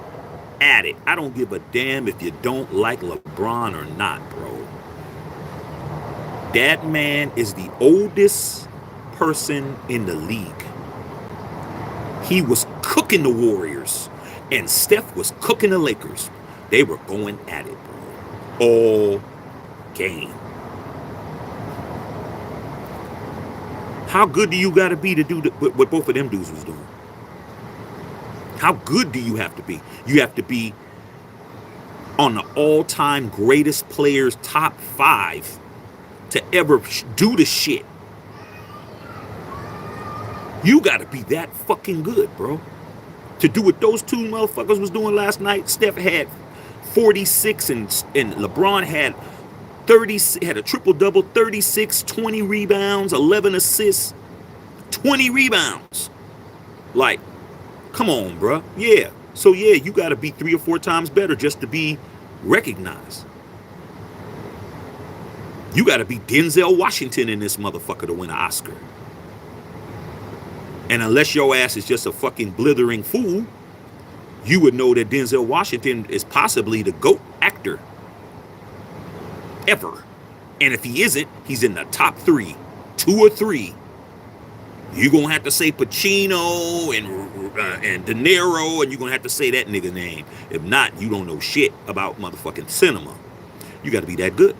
at it. I don't give a damn if you don't like LeBron or not, bro. That man is the oldest person in the league. He was cooking the Warriors, and Steph was cooking the Lakers. They were going at it, bro. All game. How good do you got to be to do what both of them dudes was doing? How good do you have to be? You have to be on the all-time greatest players, top 5 to ever do the shit. You got to be that fucking good, bro. To do what those 2 motherfuckers was doing last night. Steph had 46, and LeBron had a triple-double, 36, 20 rebounds, 11 assists, 20 rebounds. Like, come on, bruh. Yeah. So, yeah, you got to be 3 or 4 times better just to be recognized. You got to be Denzel Washington in this motherfucker to win an Oscar. And unless your ass is just a fucking blithering fool, you would know that Denzel Washington is possibly the GOAT actor ever. And if he isn't, he's in the top 3, 2 or 3. You're going to have to say Pacino and De Niro, and you're going to have to say that nigga name. If not, you don't know shit about motherfucking cinema. You got to be that good.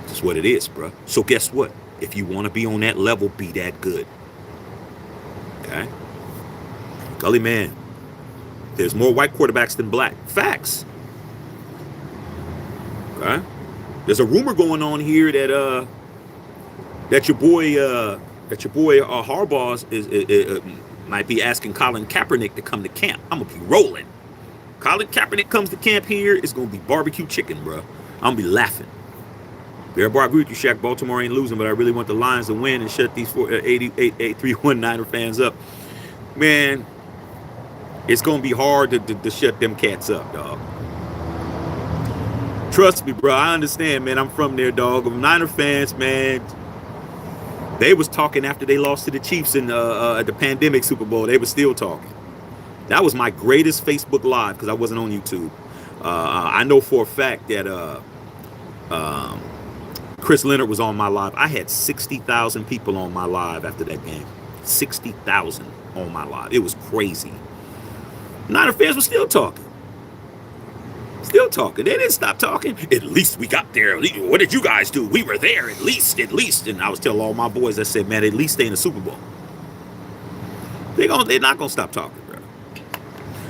That's what it is, bro. So guess what? If you want to be on that level, be that good. Okay? Gully man, there's more white quarterbacks than black. Facts. Okay? There's a rumor going on here that your boy Harbaugh is might be asking Colin Kaepernick to come to camp. I'm gonna be rolling. Colin Kaepernick comes to camp here, it's gonna be barbecue chicken, bro. I'm gonna be laughing. Therefore, I agree with you, Shaq. Baltimore ain't losing, but I really want the Lions to win and shut these 3-1 Niner fans up. Man, it's gonna be hard to shut them cats up, dog. Trust me, bro. I understand, man. I'm from there, dog. Niner fans, man. They was talking after they lost to the Chiefs in the pandemic Super Bowl. They were still talking. That was my greatest Facebook Live because I wasn't on YouTube. I know for a fact that Chris Leonard was on my live. I had 60,000 people on my live after that game. 60,000 on my live. It was crazy. Niner fans were still talking. Still talking. They didn't stop talking. At least we got there. What did you guys do? We were there. At least. And I was telling all my boys, I said, man, at least stay in the Super Bowl. They're not going to stop talking, bro.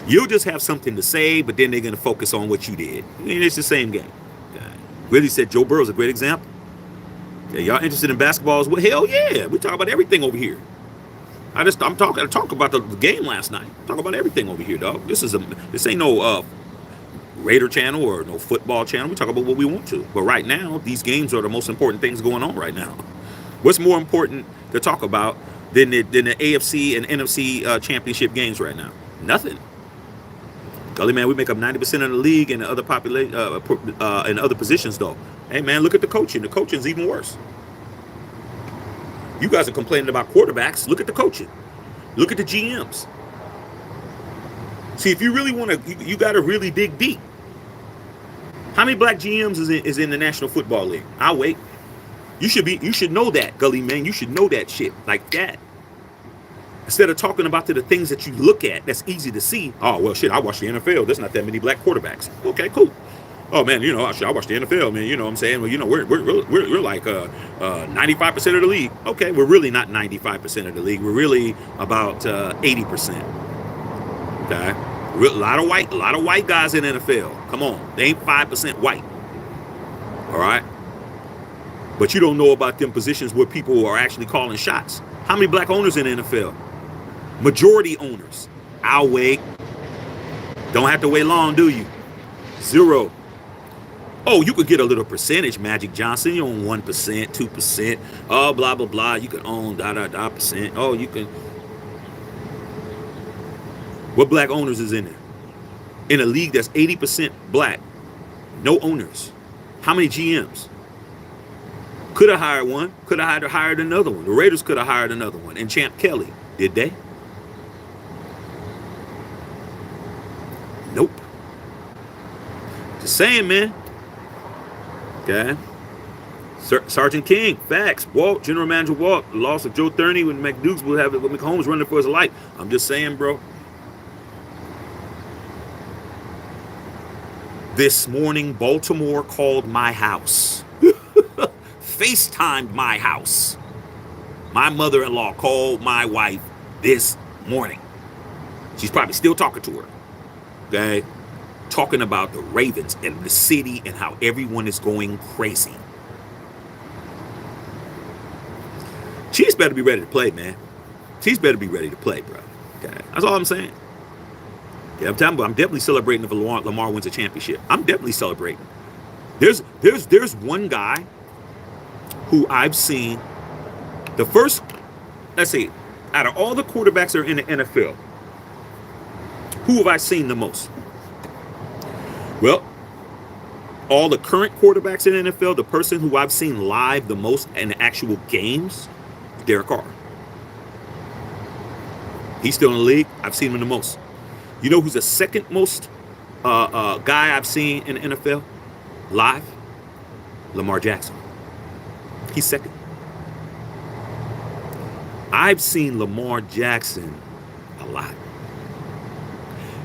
You'll just have something to say, but then they're going to focus on what you did. I mean, it's the same game. Really said Joe Burrow's a great example. Yeah, y'all interested in basketball as well? Hell yeah. We talk about everything over here. I talk about the game last night. Talk about everything over here, dog. This ain't no Raider channel or no football channel. We talk about what we want to. But right now, these games are the most important things going on right now. What's more important to talk about than the AFC and NFC championship games right now? Nothing. Gully man, we make up 90% of the league and the other population in other positions though. Hey man, look at the coaching. The coaching's even worse. You guys are complaining about quarterbacks. Look at the coaching. Look at the GMs. See, if you really want to, you got to really dig deep. How many black GMs is in the National Football League? I'll wait. You should know that, Gully man. You should know that shit like that. Instead of talking about the things that you look at, that's easy to see. Oh, well, shit, I watch the NFL. There's not that many black quarterbacks. Okay, cool. Oh, man, I watch the NFL, man. You know what I'm saying? Well, we're like 95% of the league. Okay, we're really not 95% of the league. We're really about 80%. Okay? A lot of white guys in the NFL. Come on. They ain't 5% white. All right? But you don't know about them positions where people are actually calling shots. How many black owners in the NFL? Majority owners. I'll wait. Don't have to wait long, do you? 0. Oh, you could get a little percentage, Magic Johnson. You own 1%, 2%. Oh, blah, blah, blah. You could own percent. Oh, you can. What black owners is in there? In a league that's 80% black. No owners. How many GMs? Could have hired one. Could have hired another one. The Raiders could have hired another one. And Champ Kelly. Did they? Nope. Just saying, man. Okay. Sergeant King. Facts. Walt. General Manager Walt. The loss of Joe Thurney when McDukes will have it with McCombs running for his life. I'm just saying, bro. This morning, Baltimore called my house. FaceTimed my house. My mother-in-law called my wife this morning. She's probably still talking to her. Okay? Talking about the Ravens and the city and how everyone is going crazy. Chiefs better be ready to play, man. Chiefs better be ready to play, bro. Okay? That's all I'm saying. Yeah, I'm definitely celebrating if Lamar wins a championship. I'm definitely celebrating. There's one guy who I've seen the first. Let's see, out of all the quarterbacks that are in the NFL, who have I seen the most? Well, all the current quarterbacks in the NFL, the person who I've seen live the most in actual games, Derek Carr. He's still in the league. I've seen him the most. You know who's the second most guy I've seen in the NFL live? Lamar Jackson. He's second. I've seen Lamar Jackson a lot.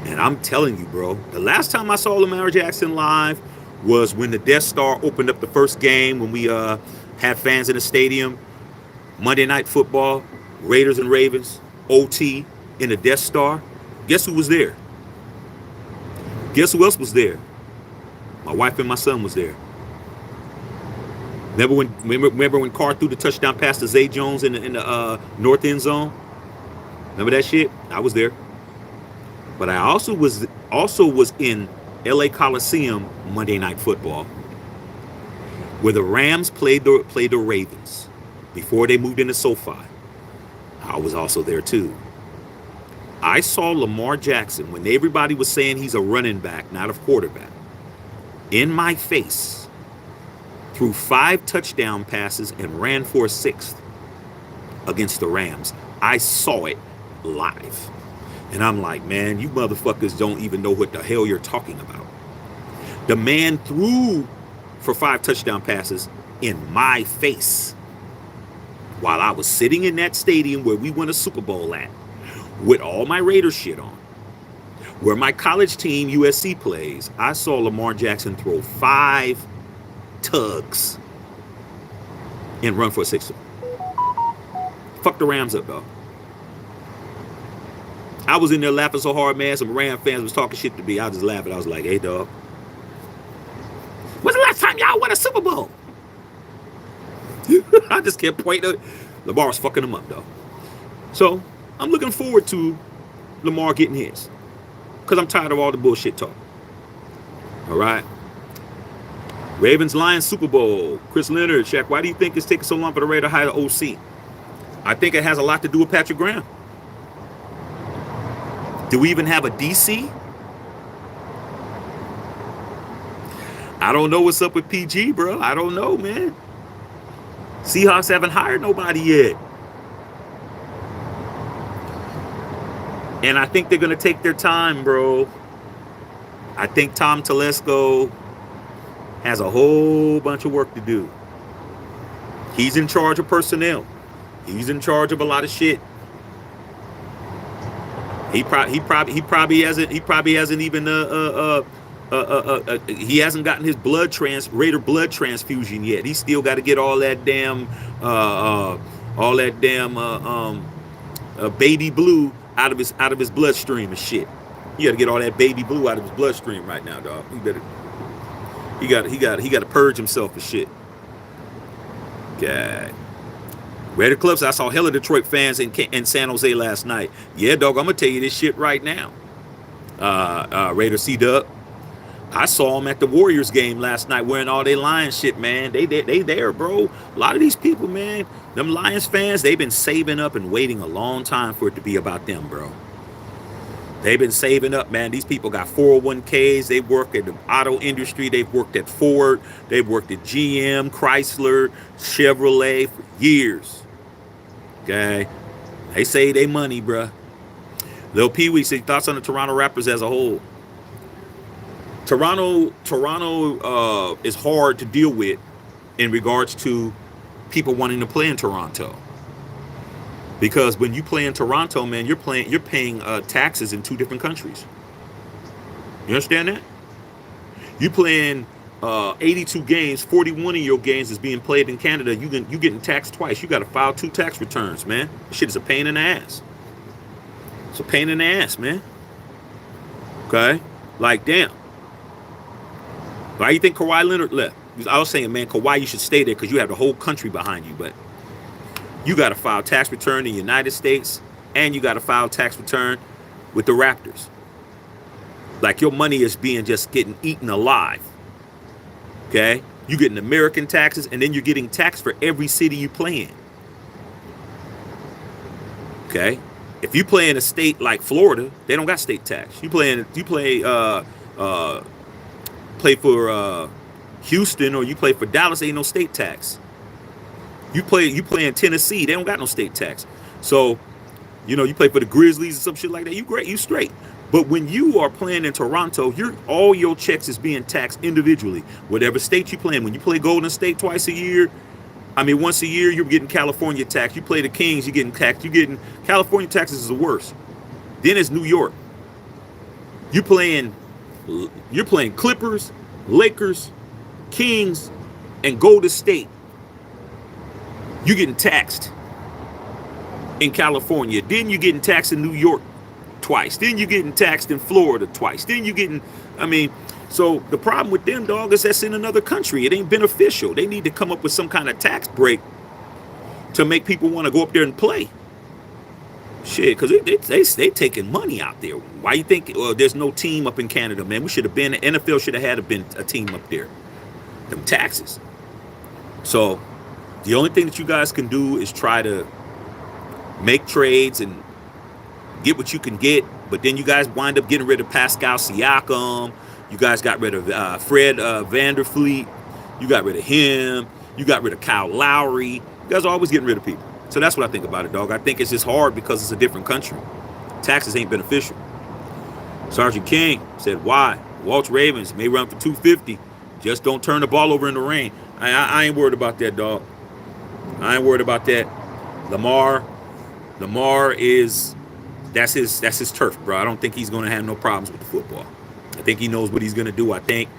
And I'm telling you, bro, the last time I saw Lamar Jackson live was when the Death Star opened up the first game, when we had fans in the stadium. Monday Night Football, Raiders and Ravens, OT in the Death Star. Guess who was there? Guess who else was there? My wife and my son was there. Remember when Carr threw the touchdown pass to Zay Jones in the north end zone? Remember that shit? I was there. But I also was in LA Coliseum Monday Night Football, where the Rams played the Ravens before they moved into SoFi. I was also there too. I saw Lamar Jackson when everybody was saying he's a running back, not a quarterback, in my face, threw 5 touchdown passes and ran for a 6th against the Rams. I saw it live. And I'm like, man, you motherfuckers don't even know what the hell you're talking about. The man threw for 5 touchdown passes in my face while I was sitting in that stadium where we won a Super Bowl at, with all my Raiders shit on, where my college team USC plays. I saw Lamar Jackson throw 5 tugs and run for a 6th. Fuck the Rams up, dog. I was in there laughing so hard, man. Some Ram fans was talking shit to me. I was just laughing. I was like, hey, dog, when's the last time y'all won a Super Bowl? I just kept pointing. Lamar was fucking them up, though. So I'm looking forward to Lamar getting his, because I'm tired of all the bullshit talk. All right. Ravens-Lions Super Bowl. Chris Leonard, Shaq, why do you think it's taking so long for the Raiders to hire the OC? I think it has a lot to do with Patrick Graham. Do we even have a DC? I don't know what's up with PG, bro. I don't know, man. Seahawks haven't hired nobody yet. And I think they're going to take their time, bro. I think Tom Telesco has a whole bunch of work to do. He's in charge of personnel. He's in charge of a lot of shit. He probably hasn't even he hasn't gotten his Raider blood transfusion yet. He still got to get all that damn baby blue out of his bloodstream and shit. You got to get all that baby blue out of his bloodstream right now, dog. He got to purge himself of shit. God. Raider Clubs, I saw hella Detroit fans in San Jose last night. Yeah, dog, I'm going to tell you this shit right now. Raider C-Dub, I saw them at the Warriors game last night wearing all their Lions shit, man. They there, bro. A lot of these people, man, them Lions fans, they've been saving up and waiting a long time for it to be about them, bro. They've been saving up, man. These people got 401ks. They work in the auto industry. They've worked at Ford. They've worked at GM, Chrysler, Chevrolet for years. Okay? They save their money, bruh. Lil Pee-wee said, thoughts on the Toronto Raptors as a whole? Toronto is hard to deal with in regards to people wanting to play in Toronto. Because when you play in Toronto, man, you're paying taxes in 2 different countries. You understand that? You playing 82 games, 41 of your games is being played in Canada. You getting taxed twice. You got to file 2 tax returns, man. This shit is a pain in the ass. It's a pain in the ass, man. Okay, like damn. Why do you think Kawhi Leonard left? I was saying, man, Kawhi, you should stay there because you have the whole country behind you, but you got to file tax return in the United States, and you got to file tax return with the Raptors. Like your money is being just getting eaten alive. Okay? You're getting American taxes, and then you're getting taxed for every city you play in. Okay? If you play in a state like Florida, they don't got state tax. Play for Houston, or you play for Dallas, ain't no state tax. You play in Tennessee, they don't got no state tax. So, you play for the Grizzlies or some shit like that, you great, you straight. But when you are playing in Toronto, all your checks is being taxed individually. Whatever state you play in. When you play Golden State once a year, you're getting California tax. You play the Kings, you're getting taxed. California taxes is the worst. Then it's New York. You're playing Clippers, Lakers, Kings, and Golden State. You're getting taxed in California. Then you're getting taxed in New York twice. Then you're getting taxed in Florida twice. Then you're getting, so the problem with them, dog, is that's in another country. It ain't beneficial. They need to come up with some kind of tax break to make people want to go up there and play. Shit, because they taking money out there. Why you think there's no team up in Canada, man? The NFL should have had a team up there. Them taxes. So the only thing that you guys can do is try to make trades and get what you can get, but then you guys wind up getting rid of Pascal Siakam. You guys got rid of Fred Vanderfleet. You got rid of him. You got rid of Kyle Lowry. You guys are always getting rid of people. So that's what I think about it, dog. I think it's just hard because it's a different country. Taxes ain't beneficial. Sergeant King said, why? Walt's Ravens may run for 250. Just don't turn the ball over in the rain. I ain't worried about that, dog. I ain't worried about that. Lamar is... That's his turf, bro. I don't think he's going to have no problems with the football. I think he knows what he's going to do. I think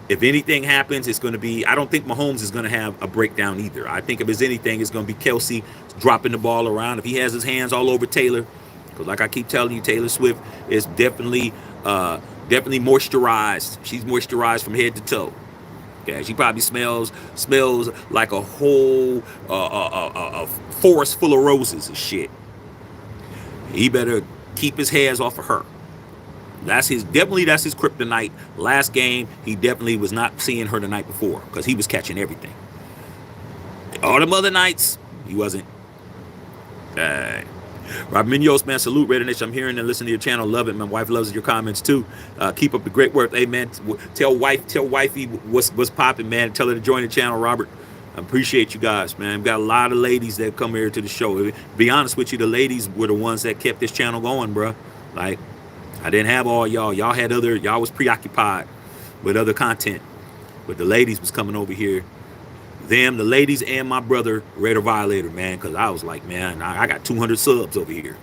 if anything happens, it's going to be... I don't think Mahomes is going to have a breakdown either. I think if there's anything, it's going to be Kelsey dropping the ball around. If he has his hands all over Taylor, because like I keep telling you, Taylor Swift is definitely moisturized. She's moisturized from head to toe. Okay, she probably smells like a whole a forest full of roses and shit. He better keep his hands off of her. That's his kryptonite. Last game, he definitely was not seeing her the night before because he was catching everything. All the other nights, he wasn't. Rob Minos, man, salute, Raider Nation. I'm hearing and listening to your channel. Love it. My wife loves your comments too. Keep up the great work. Hey, man, tell wifey what's popping, man. Tell her to join the channel, Robert. I appreciate you guys, man. We've got a lot of ladies that come here to the show. To be honest with you, the ladies were the ones that kept this channel going, bro. Like, I didn't have all y'all. Y'all was preoccupied with other content. But the ladies was coming over here. The ladies, and my brother, Raider Violator, man. Because I was like, man, I got 200 subs over here.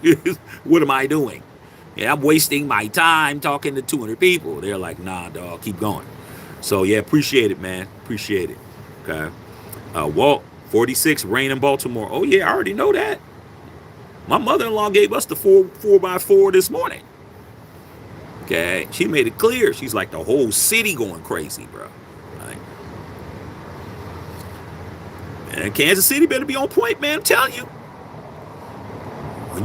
What am I doing? Yeah, I'm wasting my time talking to 200 people. They're like, nah, dog, keep going. So, yeah, appreciate it, man. Appreciate it. Okay. Walt, 46, rain in Baltimore. Oh, yeah, I already know that. My mother-in-law gave us the 4x4 this morning. Okay, she made it clear. She's like, the whole city going crazy, bro. Right? And Kansas City better be on point, man. I'm telling you. When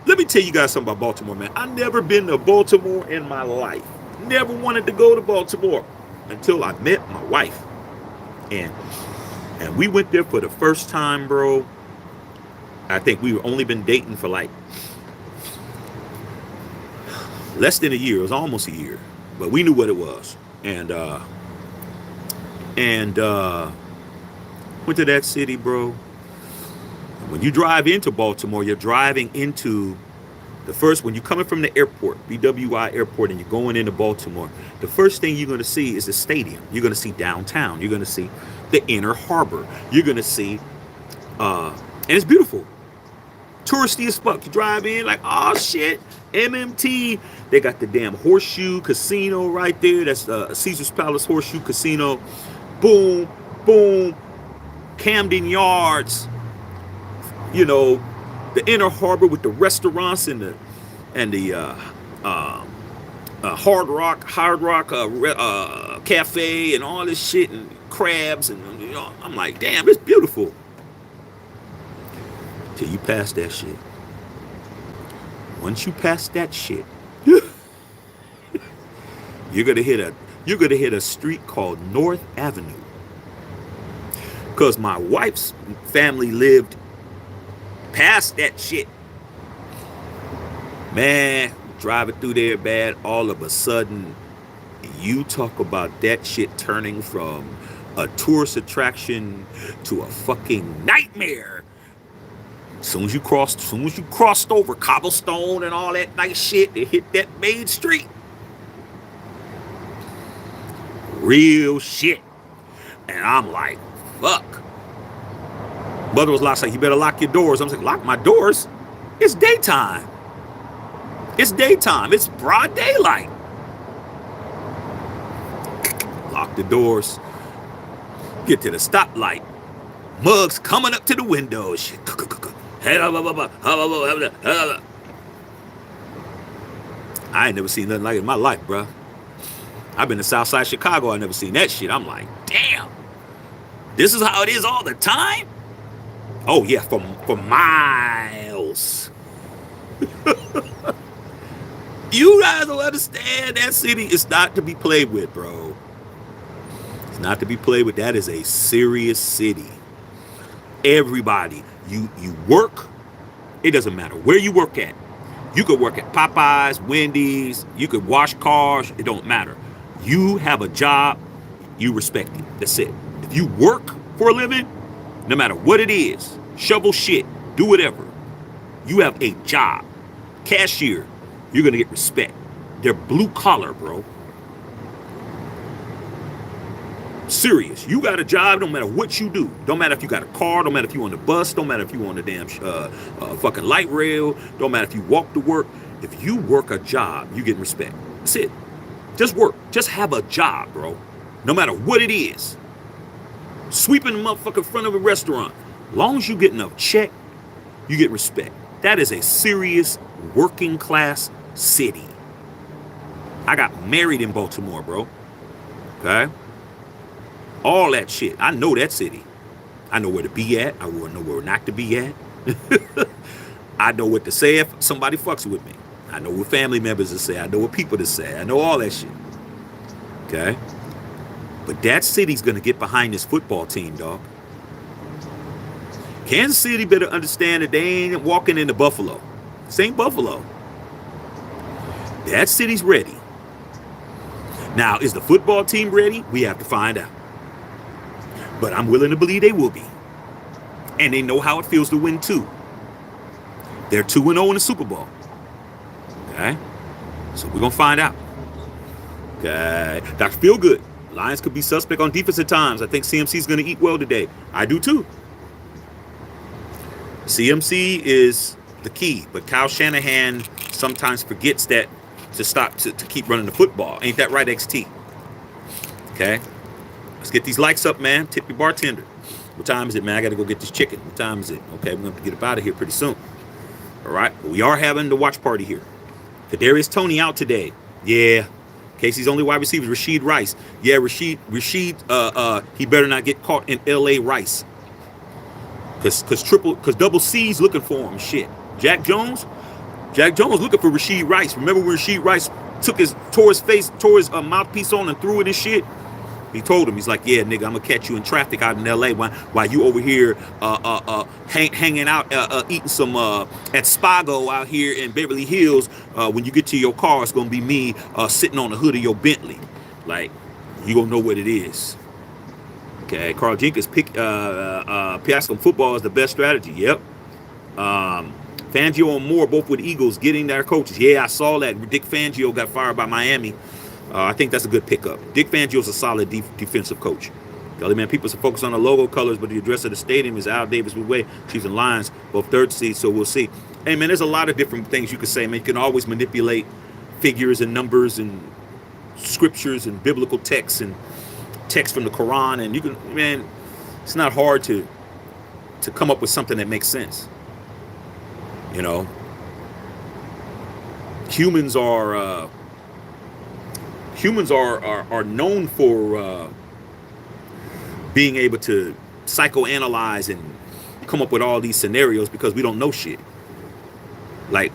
let me tell you guys something about Baltimore, man. I've never been to Baltimore in my life. Never wanted to go to Baltimore until I met my wife. And we went there for the first time, bro. I think we were only been dating for like less than a year. It was almost a year, but we knew what it was. And went to that city, bro. When you drive into Baltimore, you're driving into when you're coming from the airport, BWI airport, and you're going into Baltimore, the first thing you're going to see is the stadium. You're going to see downtown. You're going to see the inner harbor. You're going to see, and it's beautiful. Touristy as fuck. You drive in like, oh shit, MMT. They got the damn Horseshoe Casino right there. That's Caesar's Palace Horseshoe Casino. Boom, boom. Camden Yards. You know, the inner harbor with the restaurants and the Hard Rock Cafe and all this shit and crabs and I'm like, damn, it's beautiful. Till you pass that shit. Once you pass that shit, You're gonna hit a street called North Avenue. Cause my wife's family lived past that shit. Man, driving through there bad, all of a sudden, you talk about that shit turning from a tourist attraction to a fucking nightmare. As soon as you crossed over cobblestone and all that nice shit, it hit that main street. Real shit. And I'm like, fuck. Mother was like, you better lock your doors. I'm like, lock my doors? It's daytime. It's daytime. It's broad daylight. Lock the doors. Get to the stoplight. Mugs coming up to the window. Shit. I ain't never seen nothing like it in my life, bro. I've been to Southside Chicago. I never seen that shit. I'm like, damn. This is how it is all the time? Oh, yeah, for miles. You guys don't understand. That city is not to be played with, bro. It's not to be played with. That is a serious city. Everybody, you work. It doesn't matter where you work at. You could work at Popeyes, Wendy's. You could wash cars. It don't matter. You have a job. You respect it. That's it. If you work for a living, no matter what it is, shovel shit, do whatever. You have a job. Cashier, you're going to get respect. They're blue collar, bro. Serious. You got a job, no matter what you do. Don't matter if you got a car, don't matter if you on the bus, don't matter if you on the damn fucking light rail, don't matter if you walk to work. If you work a job, you get respect. That's it. Just work. Just have a job, bro. No matter what it is. Sweeping the motherfucking front of a restaurant. Long as you get enough check, you get respect. That is a serious working class city. I got married in Baltimore, bro. Okay? All that shit. I know that city. I know where to be at. I know where not to be at. I know what to say if somebody fucks with me. I know what family members to say. I know what people to say. I know all that shit. Okay? But that city's going to get behind this football team, dog. Kansas City better understand that they ain't walking into Buffalo. This ain't Buffalo. That city's ready. Now, is the football team ready? We have to find out. But I'm willing to believe they will be. And they know how it feels to win too. They're 2-0 in the Super Bowl. Okay? So we're going to find out. Okay? Dr. Feelgood. Lions could be suspect on defense at times. I think CMC's going to eat well today. I do too. CMC is the key. But Kyle Shanahan sometimes forgets that to keep running the football. Ain't that right, XT? Okay? Let's get these likes up, man. Tip your bartender. What time is it, man? I got to go get this chicken. What time is it? Okay, we're going to have to get up out of here pretty soon. All right? But we are having the watch party here. Kadarius Toney out today. Yeah. Casey's only wide receiver is Rashid Rice. Yeah, Rashid, he better not get caught in L.A. Rice. Because double C's looking for him. Shit. Jack Jones looking for Rashid Rice. Remember when Rashid Rice tore his mouthpiece on and threw it and shit? He told him, he's like, yeah, nigga, I'm going to catch you in traffic out in L.A. while you over here hanging out, eating some at Spago out here in Beverly Hills. When you get to your car, it's going to be me sitting on the hood of your Bentley. Like, you going to know what it is. Okay, Carl Jenkins, Piascom football is the best strategy. Yep. Fangio and Moore, both with Eagles, getting their coaches. Yeah, I saw that. Dick Fangio got fired by Miami. I think that's a good pickup. Dick Fangio's a solid defensive coach. Gully man, people should focus on the logo colors, but the address of the stadium is Al Davis Way, Chiefs and Lions, both third seeds, so we'll see. Hey, man, there's a lot of different things you can say, man. You can always manipulate figures and numbers and scriptures and biblical texts and text from the Quran, and you can, man, it's not hard to come up with something that makes sense. You know, humans are known for being able to psychoanalyze and come up with all these scenarios because we don't know shit. Like,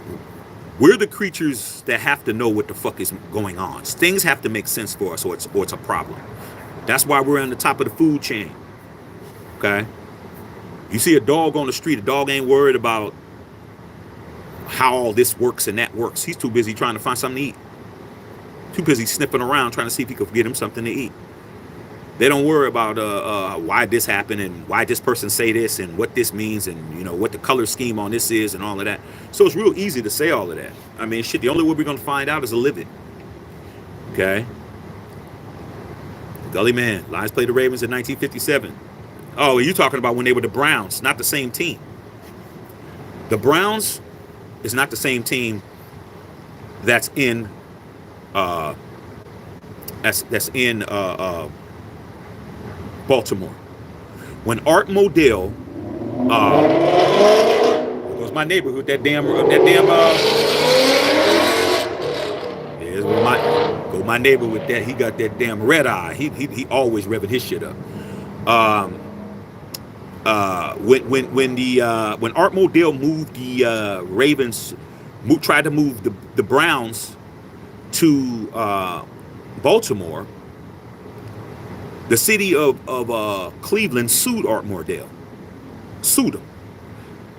We're the creatures that have to know what the fuck is going on. Things have to make sense for us, or it's a problem. That's why we're on the top of the food chain. Okay? You see a dog on the street, a dog ain't worried about how all this works and that works. He's too busy trying to find something to eat. Too busy sniffing around trying to see if he could get him something to eat. They don't worry about why this happened and why this person say this and what this means and, you know, what the color scheme on this is and all of that. So it's real easy to say all of that. I mean, shit, the only way we're going to find out is to live it. Okay? Gully Man. Lions played the Ravens in 1957. Oh, you talking about when they were the Browns, not the same team. The Browns is not the same team that's in Baltimore. When Art Modell, it was my neighborhood, there's my neighbor with that. He got that damn red eye. He always revving his shit up. When Art Modell moved the Ravens, tried to move the Browns to Baltimore, the city of Cleveland sued Art Modell, sued him,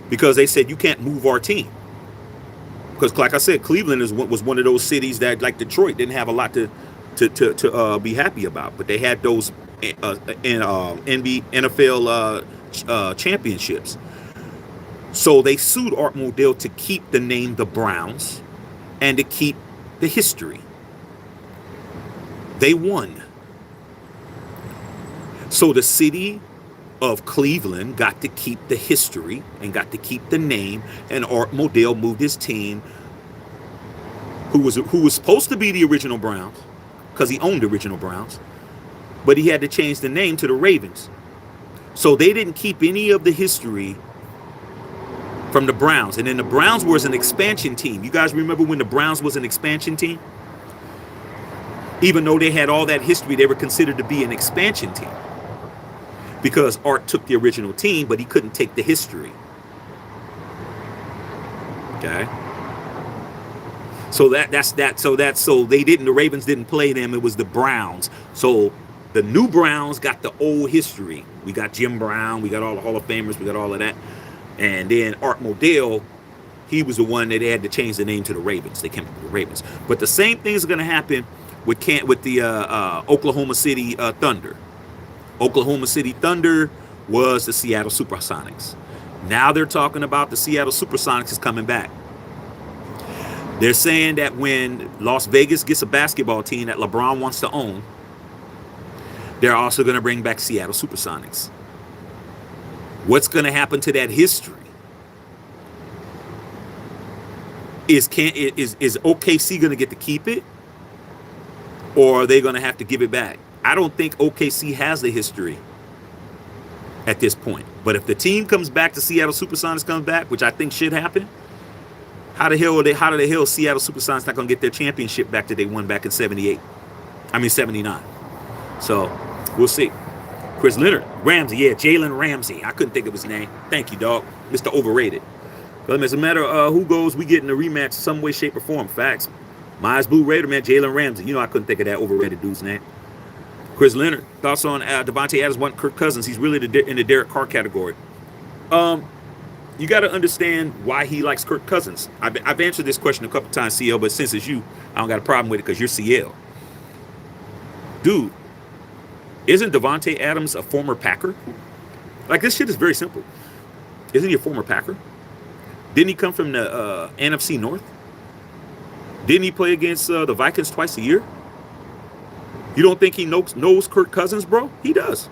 because they said you can't move our team. Because, like I said, Cleveland was one of those cities that, like Detroit, didn't have a lot to be happy about, but they had those NFL championships. So they sued Art Modell to keep the name the Browns and to keep the history. They won. So the city of Cleveland got to keep the history and got to keep the name, and Art Modell moved his team, who was supposed to be the original Browns, because he owned the original Browns, but he had to change the name to the Ravens. So they didn't keep any of the history from the Browns. And then the Browns was an expansion team. You guys remember when the Browns was an expansion team? Even though they had all that history, they were considered to be an expansion team, because Art took the original team, but he couldn't take the history. Okay. So the Ravens didn't play them. It was the Browns. So the new Browns got the old history. We got Jim Brown. We got all the Hall of Famers. We got all of that. And then Art Modell, he was the one that they had to change the name to the Ravens. They came up with the Ravens. But the same thing is going to happen with the Oklahoma City Thunder. Oklahoma City Thunder was the Seattle Supersonics. Now they're talking about the Seattle Supersonics is coming back. They're saying that when Las Vegas gets a basketball team that LeBron wants to own, they're also going to bring back Seattle Supersonics. What's going to happen to that history? Is OKC going to get to keep it, or are they going to have to give it back? I don't think OKC has the history at this point. But if the team comes back, the Seattle Supersonics comes back, which I think should happen, how the hell Seattle Supersonics not going to get their championship back that they won back in 79? So we'll see. Chris Leonard, Ramsey, yeah, Jalen Ramsey. I couldn't think of his name. Thank you, dog. Mr. Overrated. But as a matter of who goes, we get in a rematch some way, shape, or form. Facts. Myers Blue Raider, man, Jalen Ramsey. You know, I couldn't think of that overrated dude's name. Chris Leonard, thoughts on Devontae Adams wanting Kirk Cousins? He's really in the Derek Carr category. You got to understand why he likes Kirk Cousins. I've answered this question a couple times, CL, but since it's you, I don't got a problem with it because you're CL. Dude, isn't Devontae Adams a former Packer? Like, this shit is very simple. Isn't he a former Packer? Didn't he come from the NFC North? Didn't he play against the Vikings twice a year? You don't think he knows Kirk Cousins, bro? He does.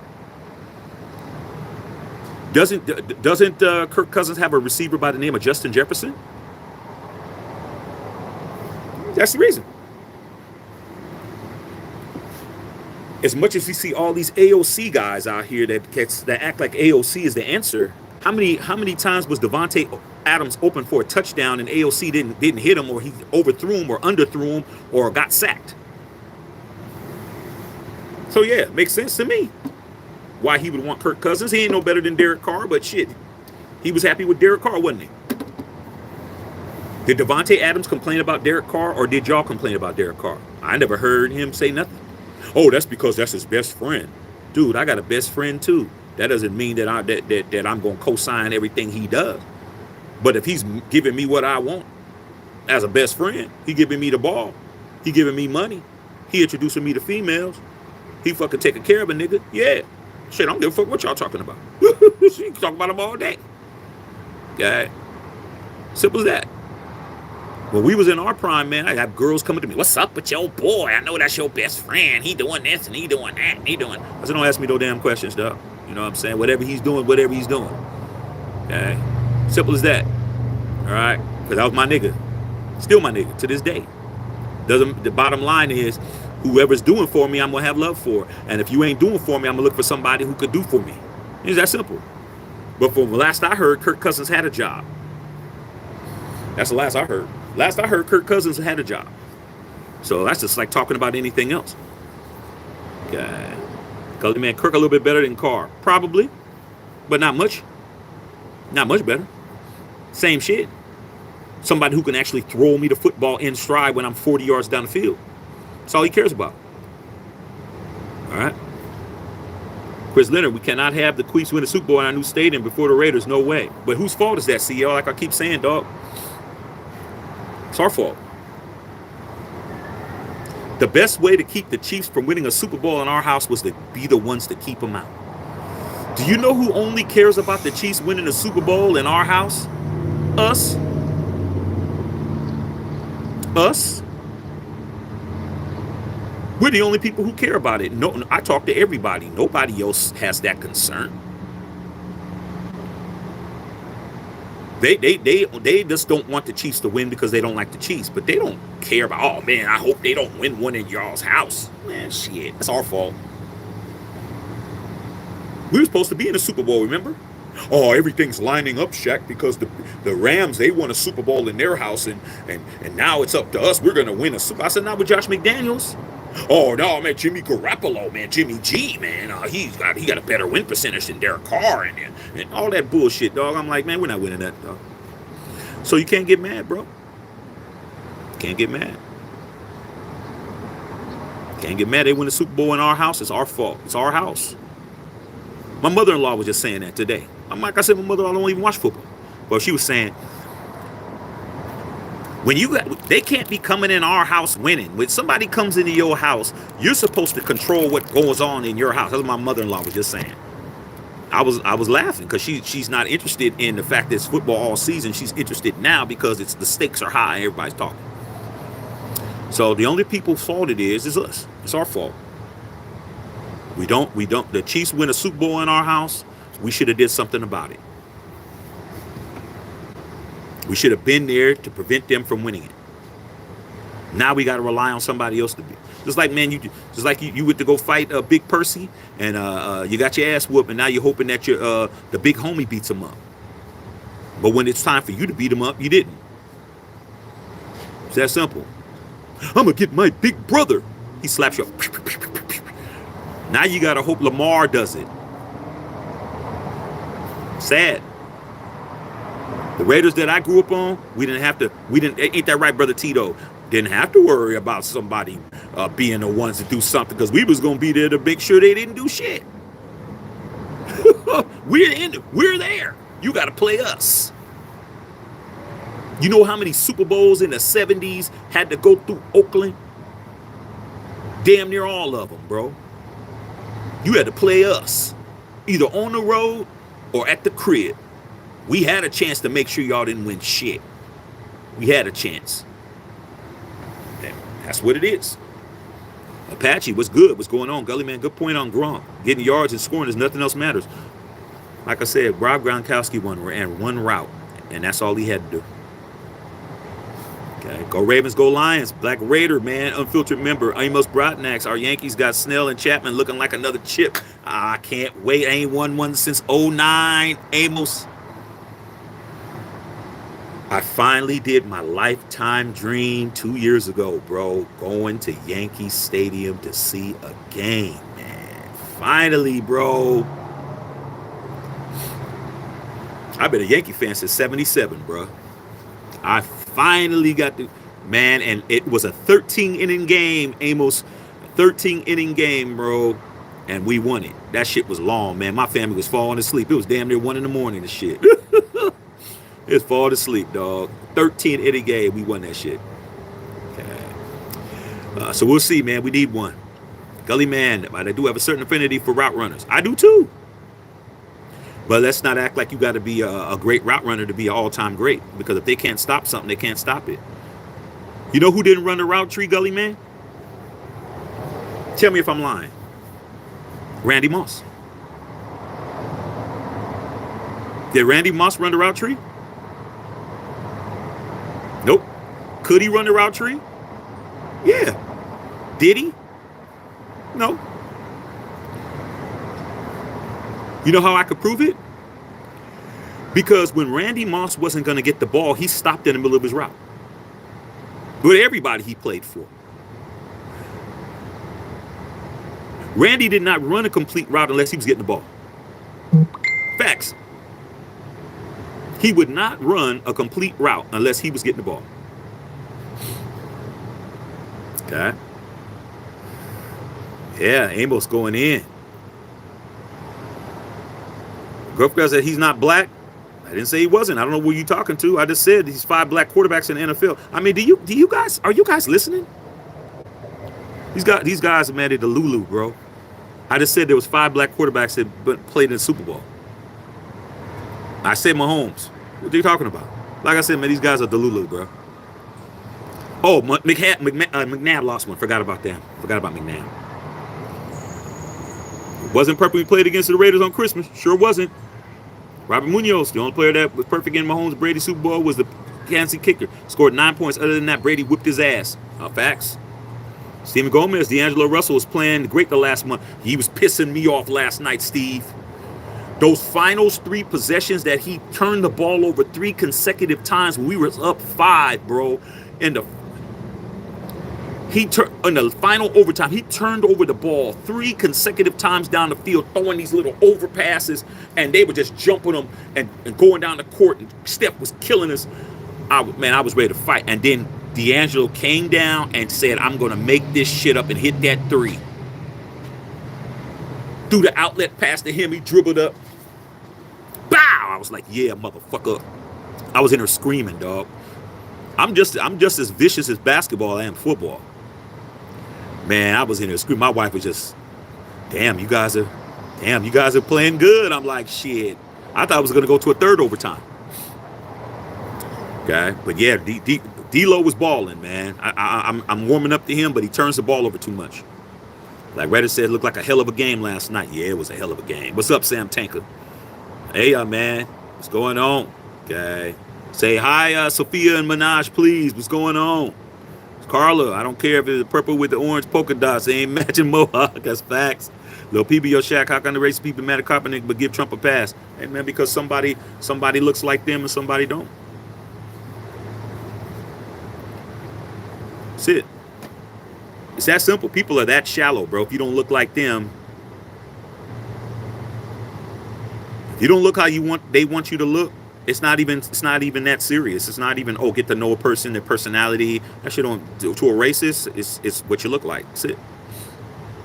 Doesn't Kirk Cousins have a receiver by the name of Justin Jefferson? That's the reason. As much as we see all these AOC guys out here that act like AOC is the answer, how many times was Devontae Adams open for a touchdown and AOC didn't hit him, or he overthrew him or underthrew him or got sacked? So yeah, it makes sense to me why he would want Kirk Cousins. He ain't no better than Derek Carr, but shit, he was happy with Derek Carr, wasn't he? Did Devontae Adams complain about Derek Carr, or did y'all complain about Derek Carr? I never heard him say nothing. Oh, that's because that's his best friend. Dude, I got a best friend too. That doesn't mean that I'm going to co-sign everything he does. But if he's giving me what I want as a best friend, he giving me the ball, he giving me money, he introducing me to females, he fucking taking care of a nigga, yeah. Shit, I don't give a fuck what y'all talking about. You can talk about him all day. Yeah. Simple as that. When we was in our prime, man, I have girls coming to me. What's up with your boy? I know that's your best friend. He doing this and he doing that and he doing. I said, don't ask me no damn questions, dog. You know what I'm saying? Whatever he's doing. Okay? Simple as that. All right? Because that was my nigga. Still my nigga to this day. The bottom line is, whoever's doing for me, I'm going to have love for. And if you ain't doing for me, I'm going to look for somebody who could do for me. It's that simple. But from the last I heard, Kirk Cousins had a job. That's the last I heard. Last I heard, Kirk Cousins had a job. So that's just like talking about anything else. Okay. Because, man, Kirk a little bit better than Carr. Probably. But not much. Not much better. Same shit. Somebody who can actually throw me the football in stride when I'm 40 yards down the field. That's all he cares about. All right. Chris Leonard, we cannot have the Chiefs win the Super Bowl in our new stadium before the Raiders. No way. But whose fault is that, CEO? Like I keep saying, dog. It's our fault. The best way to keep the Chiefs from winning a Super Bowl in our house was to be the ones to keep them out. Do you know who only cares about the Chiefs winning a Super Bowl in our house? Us. Us. We're the only people who care about it. No, I talk to everybody. Nobody else has that concern. They just don't want the Chiefs to win because they don't like the Chiefs. But they don't care about, oh, man, I hope they don't win one in y'all's house. Man, shit, that's our fault. We were supposed to be in the Super Bowl, remember? Oh, everything's lining up, Shaq, because the Rams, they won a Super Bowl in their house, and now it's up to us. We're going to win a Super Bowl. I said, not with Josh McDaniels. Oh, no, man, Jimmy Garoppolo, man, Jimmy G, man, he got a better win percentage than Derek Carr and all that bullshit, dog. I'm like, man, we're not winning that, dog. So you can't get mad, bro. Can't get mad. Can't get mad. They win the Super Bowl in our house. It's our fault. It's our house. My mother-in-law was just saying that today. I'm like I said, my mother-in-law don't even watch football. But she was saying, they can't be coming in our house winning. When somebody comes into your house, you're supposed to control what goes on in your house. That's what my mother-in-law was just saying. I was laughing because she's not interested in the fact that it's football all season. She's interested now because the stakes are high and everybody's talking. So the only people's fault it is us. It's our fault. We don't. The Chiefs win a Super Bowl in our house. We should have did something about it. We should have been there to prevent them from winning it. Now we got to rely on somebody else to be. Just like, man, you went to go fight Big Percy, and you got your ass whooped, and now you're hoping that the big homie beats him up. But when it's time for you to beat him up, you didn't. It's that simple. I'm gonna get my big brother. He slaps you. Now you gotta hope Lamar does it. Sad. The Raiders that I grew up on, ain't that right, Brother Tito? Didn't have to worry about somebody being the ones to do something because we was going to be there to make sure they didn't do shit. We're there. You got to play us. You know how many Super Bowls in the 70s had to go through Oakland? Damn near all of them, bro. You had to play us, either on the road or at the crib. We had a chance to make sure y'all didn't win shit. We had a chance. That's what it is. Apache, what's good? What's going on? Gully man, good point on Gronk. Getting yards and scoring is nothing else matters. Like I said, Rob Gronkowski ran one route, and that's all he had to do. Okay, go Ravens, go Lions. Black Raider, man, unfiltered member. Amos Brotnax, our Yankees got Snell and Chapman looking like another chip. I can't wait. I ain't won one since 09. Amos. I finally did my lifetime dream 2 years ago, bro. Going to Yankee Stadium to see a game, man. Finally, bro. I've been a Yankee fan since 77, bro. I Finally got the man, and it was a 13 inning game, Amos. 13 inning game, bro. And we won it. That shit was long, man. My family was falling asleep. It was damn near 1 in the morning and shit. It's falling asleep, dog. 13 inning game, we won that shit. Okay. So we'll see, man. We need one. Gully man, I do have a certain affinity for route runners. I do too. But let's not act like you got to be a great route runner to be an all-time great. Because if they can't stop something, they can't stop it. You know who didn't run the route tree, Gully man? Tell me if I'm lying. Randy Moss. Did Randy Moss run the route tree? Nope. Could he run the route tree? Yeah. Did he? No. You know how I could prove it? Because when Randy Moss wasn't going to get the ball, he stopped in the middle of his route. With everybody he played for. Randy did not run a complete route unless he was getting the ball. Facts. He would not run a complete route unless he was getting the ball. Okay. Yeah, Amos going in. Grufka said he's not black. I didn't say he wasn't. I don't know who you're talking to. I just said he's 5 black quarterbacks in the NFL. I mean, are you guys listening? These guys are mad at the Lulu, bro. I just said there was 5 black quarterbacks that played in the Super Bowl. I said Mahomes. What are you talking about? Like I said, man, these guys are the Lulu, bro. Oh, McNabb lost one. Forgot about that. Forgot about McNabb. It wasn't perfect when he played against the Raiders on Christmas. Sure wasn't. Robert Munoz, the only player that was perfect in Mahomes' Brady Super Bowl, was the Kansas City kicker. Scored 9 points. Other than that, Brady whipped his ass. Facts. Steven Gomez, D'Angelo Russell was playing great the last month. He was pissing me off last night, Steve. Those final 3 possessions that he turned the ball over 3 consecutive times when we were up 5, bro. In the final overtime, he turned over the ball 3 consecutive times down the field, throwing these little overpasses, and they were just jumping them and going down the court, and Steph was killing us. I was ready to fight. And then D'Angelo came down and said, I'm going to make this shit up and hit that 3. Threw the outlet pass to him. He dribbled up. Bow! I was like, yeah, motherfucker. I was in there screaming, dog. I'm just as vicious as basketball as I am football. Man, I was in there screaming. My wife was just, damn, you guys are playing good. I'm like, shit. I thought I was going to go to a 3rd overtime. Okay, but yeah, D-Lo was balling, man. I'm warming up to him, but he turns the ball over too much. Like Reddit said, it looked like a hell of a game last night. Yeah, it was a hell of a game. What's up, Sam Tanker? Hey, man. What's going on? Okay. Say hi, Sophia and Minaj, please. What's going on? It's Carla. I don't care if it's purple with the orange polka dots. They ain't matching Mohawk. That's facts. Lil PB, yo, Shaq, how can the racist people mad at Kaepernick but give Trump a pass? Hey, man, because somebody looks like them and somebody don't. That's it. It's that simple. People are that shallow, bro. If you don't look like them, if you don't look how they want you to look, it's not even that serious. It's not even, get to know a person, their personality. That shit to a racist, it's what you look like. That's it.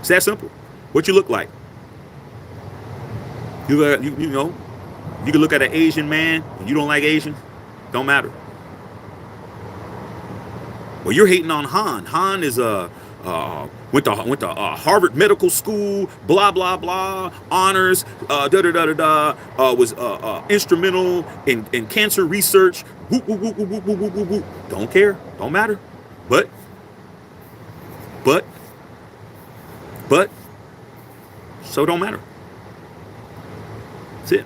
It's that simple. What you look like. You know, you can look at an Asian man and you don't like Asians. Don't matter. Well, you're hating on Han. Han is went to Harvard Medical School, blah blah blah, honors, was instrumental in cancer research. Whoop, whoop, whoop, whoop, whoop, whoop, whoop, whoop. Don't care, don't matter. But, so don't matter. That's it.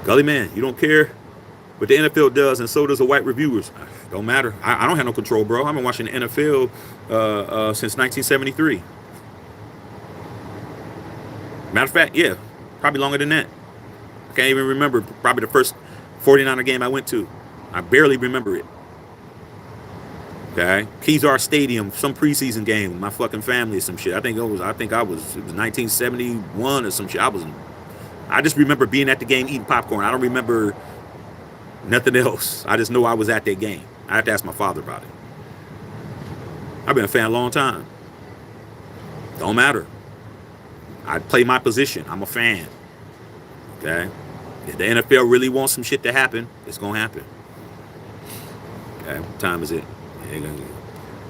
Gully man, you don't care what the NFL does, and so does the white reviewers. Don't matter. I don't have no control, bro. I've been watching the NFL since 1973. Matter of fact, yeah, probably longer than that. I can't even remember probably the first 49er game I went to. I barely remember it. Okay, Kezar Stadium, some preseason game with my fucking family or some shit. It was 1971 or some shit. I just remember being at the game eating popcorn. I don't remember Nothing else. I just know I was at that game. I have to ask my father about it. I've been a fan a long time. Don't matter. I play my position. I'm a fan. Okay? If the NFL really wants some shit to happen, it's going to happen. Okay? What time is it?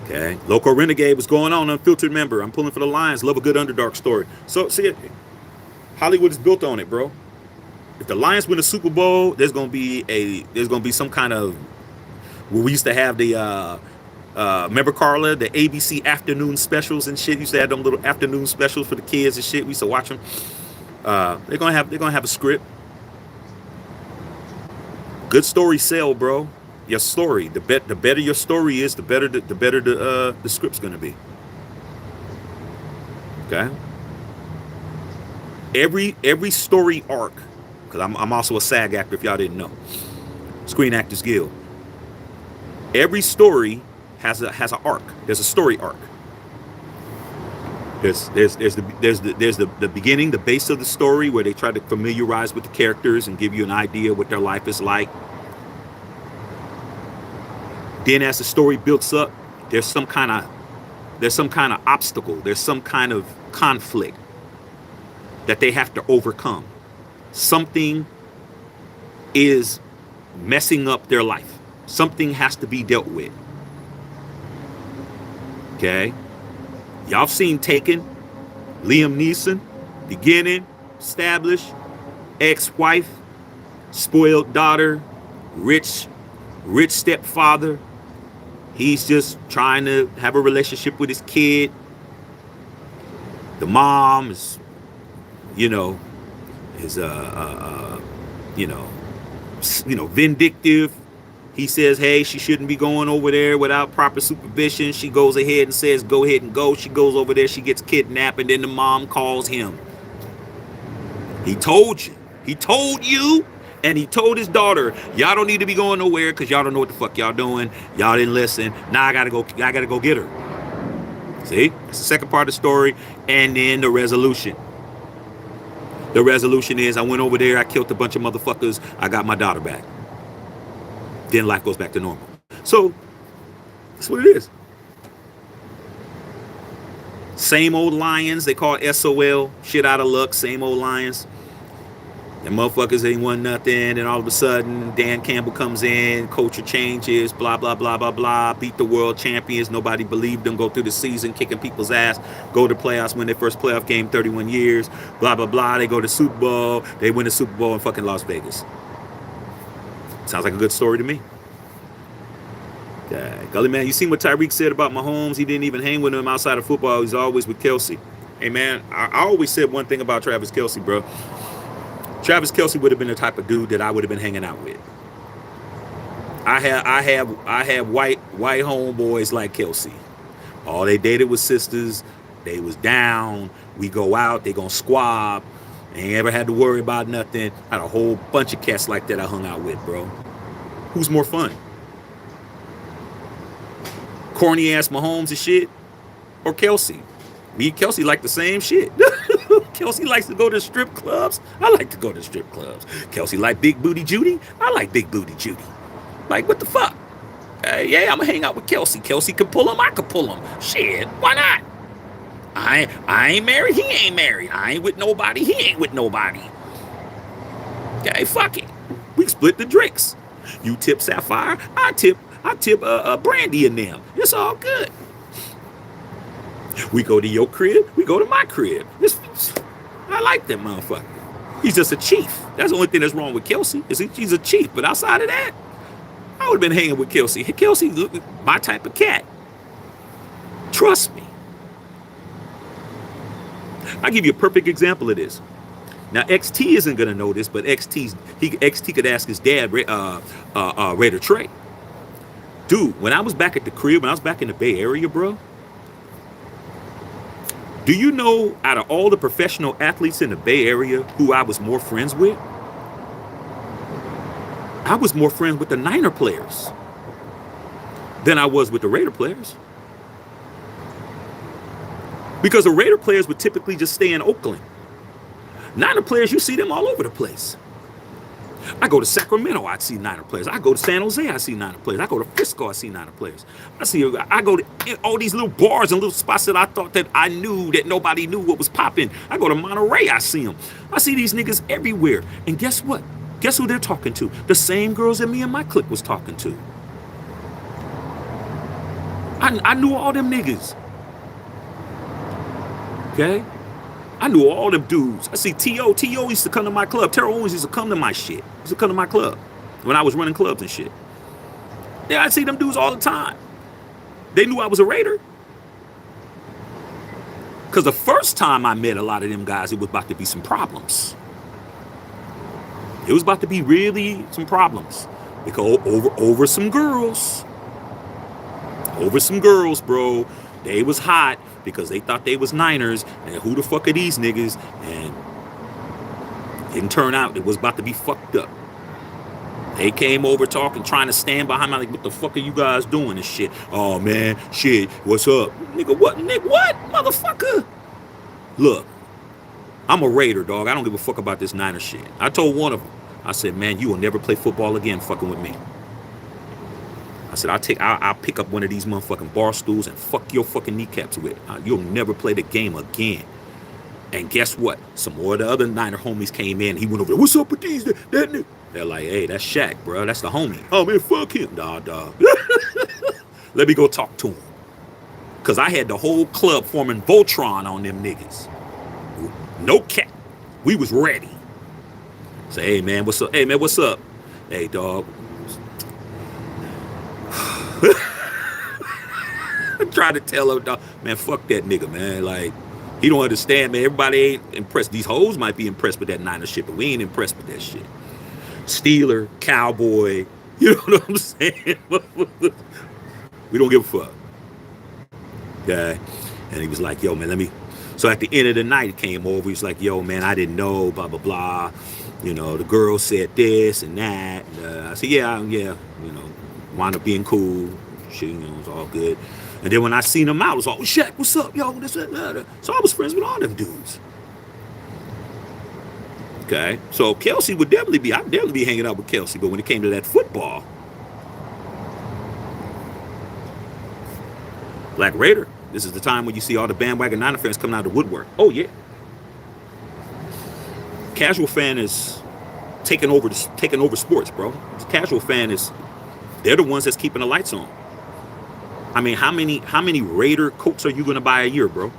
Okay? Local Renegade, what's going on? Unfiltered member. I'm pulling for the Lions. Love a good underdog story. So, see, Hollywood is built on it, bro. If the Lions win a Super Bowl, there's gonna be some kind of, well, we used to have the remember, Carla, the ABC afternoon specials and shit. We used to have them little afternoon specials for the kids and shit. We used to watch them. They're gonna have a script. Good story sell, bro. Your story, the better your story is, the better the script's gonna be. Okay. Every story arc, because I'm also a SAG actor, if y'all didn't know, Screen Actors Guild. Every story has an arc. There's a story arc. There's the beginning, the base of the story, where they try to familiarize with the characters and give you an idea what their life is like. Then as the story builds up, there's some kind of obstacle, there's some kind of conflict that they have to overcome. Something is messing up their life. Something has to be dealt with. Okay? Y'all seen Taken, Liam Neeson, beginning, established, ex-wife, spoiled daughter, rich stepfather. He's just trying to have a relationship with his kid. The mom is, vindictive. He says, hey, she shouldn't be going over there without proper supervision. She goes ahead and says, go ahead and go. She goes over there. She gets kidnapped. And then the mom calls him. He told you. He told you. And he told his daughter, y'all don't need to be going nowhere because y'all don't know what the fuck y'all doing. Y'all didn't listen. Now I gotta go get her. See? That's the second part of the story. And then the resolution. The resolution is I went over there, I killed a bunch of motherfuckers, I got my daughter back. Then life goes back to normal. So that's what it is. Same old Lions, they call it SOL, shit out of luck, same old Lions. And motherfuckers ain't won nothing, and all of a sudden Dan Campbell comes in, culture changes, blah blah blah blah blah, beat the world champions, nobody believed them, go through the season kicking people's ass, go to playoffs, win their first playoff game 31 years, blah blah blah, they go to Super Bowl, they win the Super Bowl in fucking Las Vegas. Sounds like a good story to me. Okay. Gully man, you seen what Tyreek said about Mahomes? He didn't even hang with him outside of football, he's always with Kelsey. Hey man, I always said one thing about Travis Kelce, bro. Travis Kelce would have been the type of dude that I would have been hanging out with. I have white homeboys like Kelce. All they dated was sisters. They was down. We go out, they gonna squab. Ain't ever had to worry about nothing. I had a whole bunch of cats like that I hung out with, bro. Who's more fun? Corny ass Mahomes and shit, or Kelce? Me and Kelce like the same shit. Kelce likes to go to strip clubs. I like to go to strip clubs. Kelce like big booty Judy. I like big booty Judy. Like, what the fuck? Yeah, I'm gonna hang out with Kelce. Kelce can pull him. I can pull him. Shit, why not? I ain't married. He ain't married. I ain't with nobody. He ain't with nobody. Okay, fuck it. We split the drinks. You tip Sapphire. I tip Brandy and them. It's all good. We go to your crib. We go to my crib. I like that motherfucker. He's just a chief. That's the only thing that's wrong with Kelce. He's a chief. But outside of that, I would have been hanging with Kelce. Kelce, my type of cat. Trust me. I'll give you a perfect example of this. Now, XT isn't going to know this, but XT could ask his dad, Raider Trey. Dude, when I was back at the crib, when I was back in the Bay Area, bro, do you know out of all the professional athletes in the Bay Area who I was more friends with? I was more friends with the Niner players than I was with the Raider players. Because the Raider players would typically just stay in Oakland. Niner players, you see them all over the place. I go to Sacramento, I see Niner players. I go to San Jose, I see Niner players. I go to Frisco, I see Niner players. I go to all these little bars and little spots that I thought that I knew that nobody knew what was popping. I go to Monterey, I see them. I see these niggas everywhere. And guess what? Guess who they're talking to? The same girls that me and my clique was talking to. I knew all them niggas. Okay? I knew all them dudes. I see T.O. T.O. used to come to my club. Terrell Owens used to come to my shit. He used to come to my club when I was running clubs and shit. Yeah, I see them dudes all the time. They knew I was a Raider. Because the first time I met a lot of them guys, it was about to be some problems. It was about to be really some problems. Because over some girls. Over some girls, bro. They was hot because they thought they was Niners. And who the fuck are these niggas? And it didn't turn out. It was about to be fucked up. They came over talking, trying to stand behind me like, what the fuck are you guys doing and shit? Oh, man, shit, what's up? Nigga, what? Nigga, what? Motherfucker. Look, I'm a Raider, dog. I don't give a fuck about this Niner shit. I told one of them, I said, man, you will never play football again fucking with me. I said, I'll pick up one of these motherfucking bar stools and fuck your fucking kneecaps with it. You'll never play the game again. And guess what? Some more of the other Niner homies came in. He went over there. What's up with these? That They're like, hey, that's Shaq, bro. That's the homie. Oh, man, fuck him. Nah, dog. Let me go talk to him. Because I had the whole club forming Voltron on them niggas. No cap. We was ready. Say, hey, man, what's up? Hey, man, what's up? Hey, dog. I'm trying to tell him, dog, man, fuck that nigga, man. Like, he don't understand, man. Everybody ain't impressed. These hoes might be impressed with that Niner shit, but we ain't impressed with that shit. Steeler, Cowboy, you know what I'm saying? We don't give a fuck. Okay? And he was like, yo, man, let me. So at the end of the night, he came over. He's like, yo, man, I didn't know, blah, blah, blah. You know, the girl said this and that. I said, yeah, you know, wound up being cool. Shit, you know, it was all good. And then when I seen him out, it was all, Shaq, what's up, yo? This, that. So I was friends with all them dudes. Okay, so Kelsey I'd definitely be hanging out with Kelsey, but when it came to that football, Black Raider, this is the time when you see all the bandwagon Niner fans coming out of the woodwork. Oh yeah, casual fan is taking over sports, bro. The casual fan they're the ones that's keeping the lights on. I mean, how many Raider coats are you gonna buy a year, bro?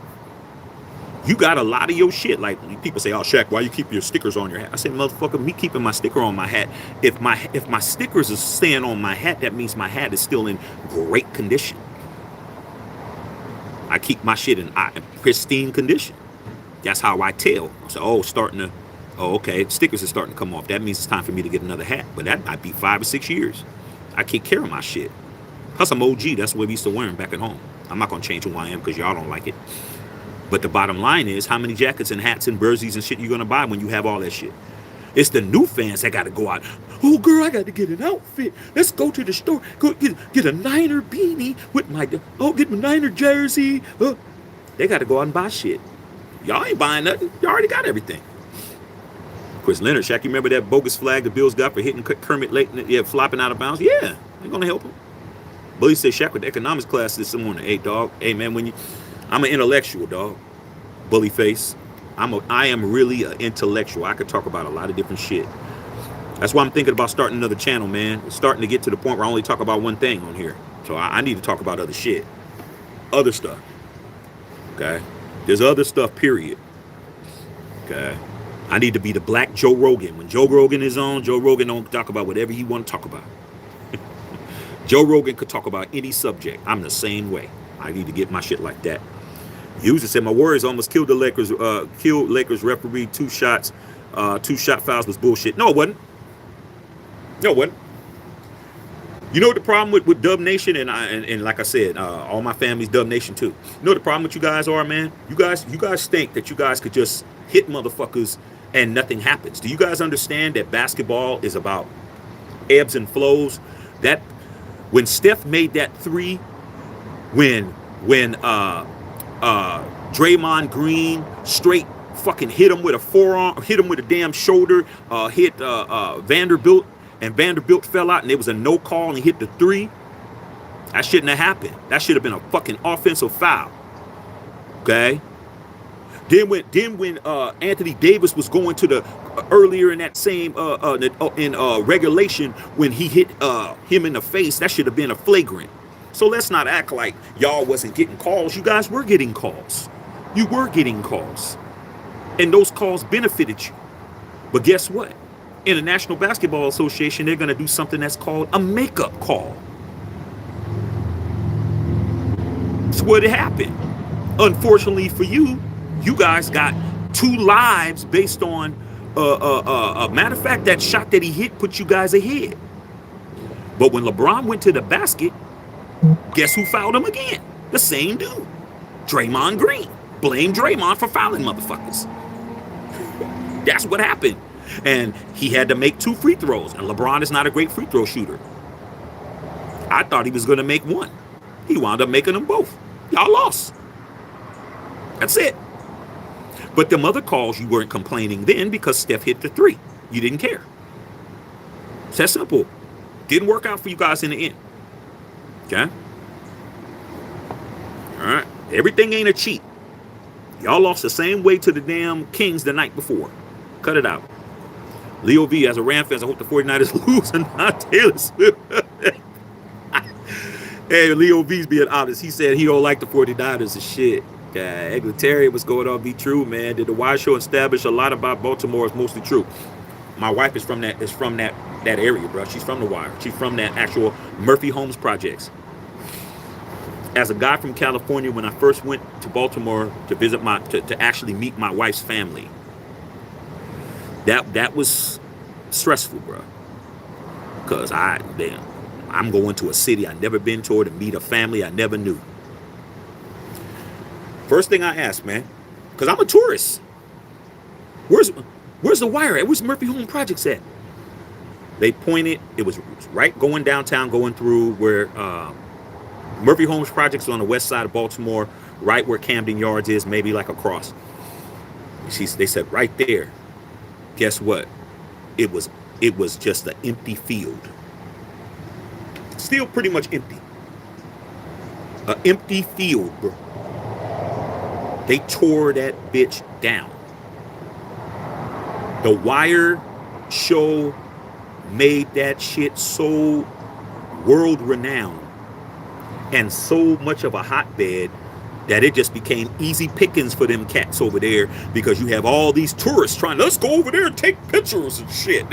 You got a lot of your shit. Like people say, "Oh, Shaq, why you keep your stickers on your hat?" I say, "Motherfucker, me keeping my sticker on my hat. If my stickers are staying on my hat, that means my hat is still in great condition. I keep my shit in pristine condition. That's how I tell. So, okay, stickers are starting to come off. That means it's time for me to get another hat. But that might be 5 or 6 years. I take care of my shit. Plus, I'm OG. That's what we used to wear them back at home. I'm not gonna change who I am because y'all don't like it. But the bottom line is, how many jackets and hats and jerseys and shit you gonna buy when you have all that shit? It's the new fans that gotta go out. Oh, girl, I gotta get an outfit. Let's go to the store. Go get a Niner beanie with get my Niner jersey. They gotta go out and buy shit. Y'all ain't buying nothing. Y'all already got everything. Chris Leonard, Shaq, you remember that bogus flag the Bills got for hitting Kermit late, flopping out of bounds? Yeah, they're gonna help him. Bully said Shaq with the economics class this morning. Hey, dog. Hey, man, I'm an intellectual, dog. Bully face. I am really an intellectual. I could talk about a lot of different shit. That's why I'm thinking about starting another channel, man. It's starting to get to the point where I only talk about one thing on here. So I need to talk about other shit. Other stuff. Okay? There's other stuff, period. Okay? I need to be the black Joe Rogan. When Joe Rogan is on, Joe Rogan don't talk about whatever he want to talk about. Joe Rogan could talk about any subject. I'm the same way. I need to get my shit like that. User said my Warriors almost killed the Lakers. Killed Lakers referee. 2 shots. 2 shot fouls was bullshit. No, it wasn't. No, it wasn't. You know what the problem with Dub Nation and like I said, all my family's Dub Nation too. You know what the problem with you guys are, man? You guys think that you guys could just hit motherfuckers and nothing happens. Do you guys understand that basketball is about ebbs and flows? That when Steph made that 3, when Draymond Green straight fucking hit him with a forearm, hit him with a damn shoulder, hit Vanderbilt, and Vanderbilt fell out, and it was a no call, and he hit the 3. That shouldn't have happened. That should have been a fucking offensive foul. Okay. Then when Anthony Davis was going to the earlier in that same in regulation, when he hit him in the face, that should have been a flagrant. So let's not act like y'all wasn't getting calls. You guys were getting calls. You were getting calls, and those calls benefited you. But guess what? In the National Basketball Association, they're going to do something that's called a makeup call. That's what happened. Unfortunately for you, you guys got 2 lives based on a matter of fact, that shot that he hit put you guys ahead. But when LeBron went to the basket, guess who fouled him again? The same dude, Draymond Green. Blame Draymond for fouling motherfuckers. That's what happened. And he had to make 2 free throws. And LeBron is not a great free throw shooter. I thought he was going to make 1. He wound up making them both. Y'all lost. That's it. But them other calls, you weren't complaining then because Steph hit the 3. You didn't care. It's that simple. Didn't work out for you guys in the end. Okay? All right. Everything ain't a cheat. Y'all lost the same way to the damn Kings the night before. Cut it out. Leo V, as a Ram fan, I hope the 49ers lose and not Taylor Swift. Hey, Leo V's being honest. He said he don't like the 49ers and shit. Egletarian, what's going on be true, man. Did the Wire Show establish a lot about Baltimore is mostly true? My wife is from that area, bro. She's from the Wire. She's from that actual Murphy Homes projects. As a guy from California, when I first went to Baltimore to visit to actually meet my wife's family, that was stressful, bro. Cause I'm going to a city I never been to, or to meet a family I never knew. First thing I asked, man, because I'm a tourist. Where's the Wire at? Where's Murphy Home Projects at? They pointed, it was right going downtown, going through where Murphy Homes Projects on the west side of Baltimore, right where Camden Yards is, maybe like across. They said right there. Guess what? It was just an empty field. Still pretty much empty. An empty field, bro. They tore that bitch down. The Wire show made that shit so world renowned and so much of a hotbed that it just became easy pickings for them cats over there, because you have all these tourists trying, let's go over there and take pictures and shit.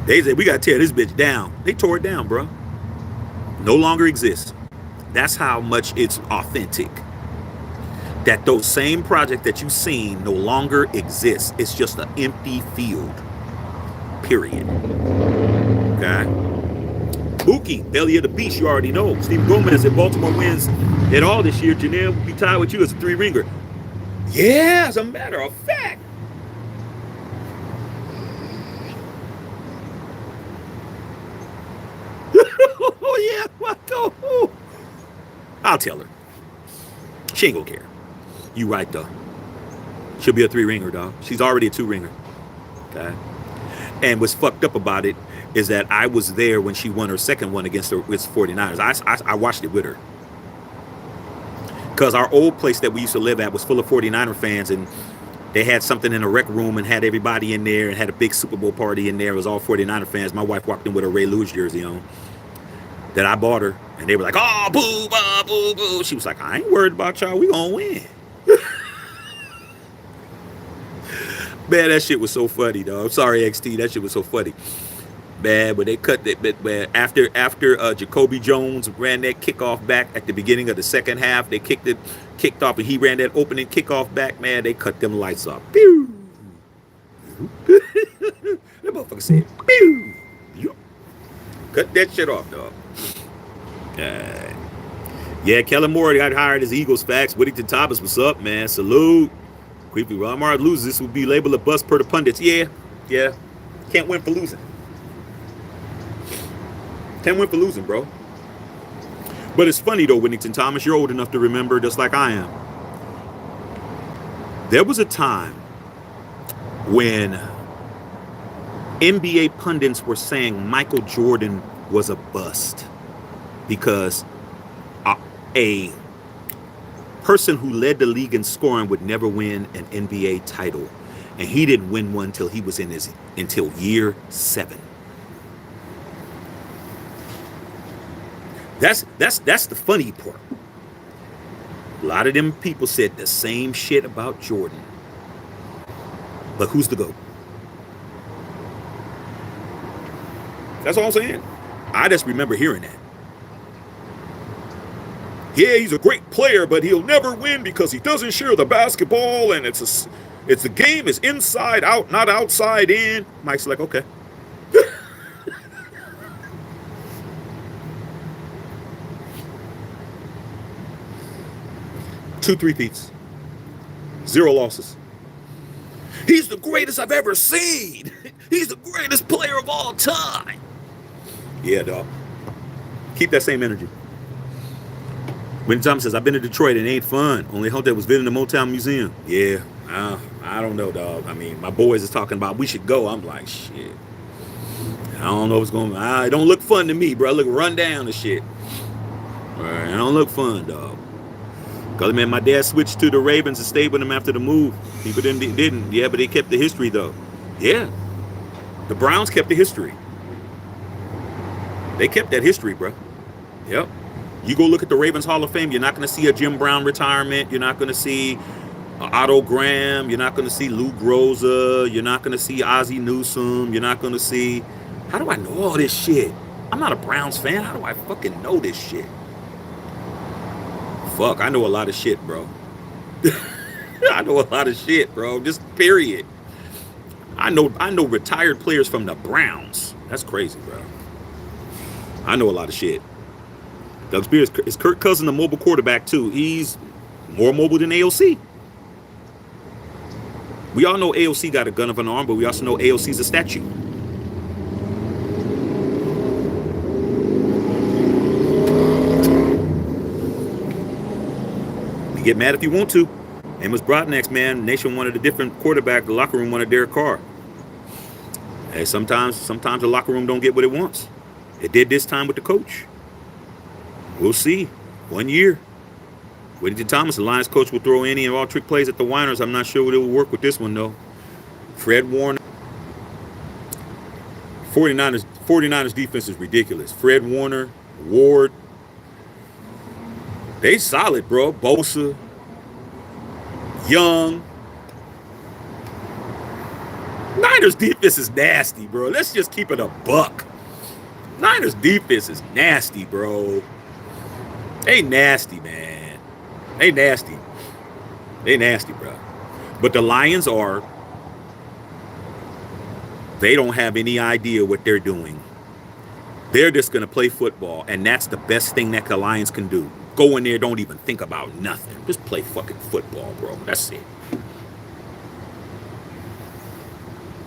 They said, we got to tear this bitch down. They tore it down, bro. No longer exists. That's how much it's authentic. That those same project that you've seen no longer exists. It's just an empty field. Period. Okay? Buki, belly of the beast, you already know. Steve Gomez said Baltimore wins it all this year. Janelle will be tied with you as a 3-ringer. Yeah, as a matter of fact. Oh, yeah. What? Oh. I'll tell her. She ain't gonna care. You right, though. She'll be a 3-ringer, dog. She's already a 2-ringer. Okay? And what's fucked up about it is that I was there when she won her second one against the 49ers. I watched it with her. Because our old place that we used to live at was full of 49er fans, and they had something in a rec room and had everybody in there and had a big Super Bowl party in there. It was all 49er fans. My wife walked in with a Ray Lewis jersey on that I bought her, and they were like, oh, boo, boo, boo. She was like, I ain't worried about y'all. We gonna win. Man, that shit was so funny, dog. I'm sorry, XT. That shit was so funny. Man, but they cut that bit, man. After Jacoby Jones ran that kickoff back at the beginning of the second half, they kicked off, and he ran that opening kickoff back, man. They cut them lights off. Pew! That motherfucker said, pew! Cut that shit off, dog. Yeah, Kellen Moore got hired as Eagles. Facts. Whittington Thomas, what's up, man? Salute. Creepy. Walmart loses. This will be labeled a bust per the pundits. Yeah. Can't win for losing. Can't win for losing, bro. But it's funny though, Whittington Thomas, you're old enough to remember, just like I am. There was a time when NBA pundits were saying Michael Jordan was a bust because a person who led the league in scoring would never win an NBA title, and he didn't win one until he was until year 7. That's the funny part. A lot of them people said the same shit about Jordan, but who's the GOAT? That's all I'm saying. I just remember hearing that. Yeah, he's a great player, but he'll never win because he doesn't share the basketball, and it's the game is inside out, not outside in. Mike's like, okay. 2 3-peats, 0 losses. He's the greatest I've ever seen. He's the greatest player of all time. Yeah, dog. Keep that same energy. When Tom says, I've been to Detroit and it ain't fun. Only hope that was visiting the Motown Museum. Yeah, I don't know, dog. I mean, my boys is talking about we should go. I'm like, shit. I don't know what's going on. It don't look fun to me, bro. I look run down and shit. All right, it don't look fun, dog. Cause man, my dad switched to the Ravens and stayed with them after the move. People didn't. Yeah, but they kept the history though. Yeah, the Browns kept the history. They kept that history, bro. Yep. You go look at the Ravens Hall of Fame. You're not going to see a Jim Brown retirement. You're not going to see Otto Graham. You're not going to see Lou Groza. You're not going to see Ozzie Newsome. You're not going to see. How do I know all this shit? I'm not a Browns fan. How do I fucking know this shit? Fuck, I know a lot of shit, bro. I know a lot of shit, bro. Just period. I know retired players from the Browns. That's crazy, bro. I know a lot of shit. Doug Spears is Kirk Cousins, a mobile quarterback too. He's more mobile than AOC. We all know AOC got a gun of an arm, but we also know AOC's a statue. Get mad if you want to. Amos Brodnax, man, Nation wanted a different quarterback. The locker room wanted Derek Carr. Hey, sometimes the locker room don't get what it wants. It did this time with the coach. We'll see. 1 year. Whittington Thomas, the Lions coach, will throw any and all trick plays at the Winers. I'm not sure what it will work with this one though. Fred Warner. 49ers defense is ridiculous. Fred Warner, Ward. They solid, bro. Bosa, Young. Niners defense is nasty, bro. Let's just keep it a buck. Niners defense is nasty, bro. They nasty, man. They nasty. They nasty, bro. But the Lions they don't have any idea what they're doing. They're just going to play football, and that's the best thing that the Lions can do. Go in there, don't even think about nothing. Just play fucking football, bro. That's it.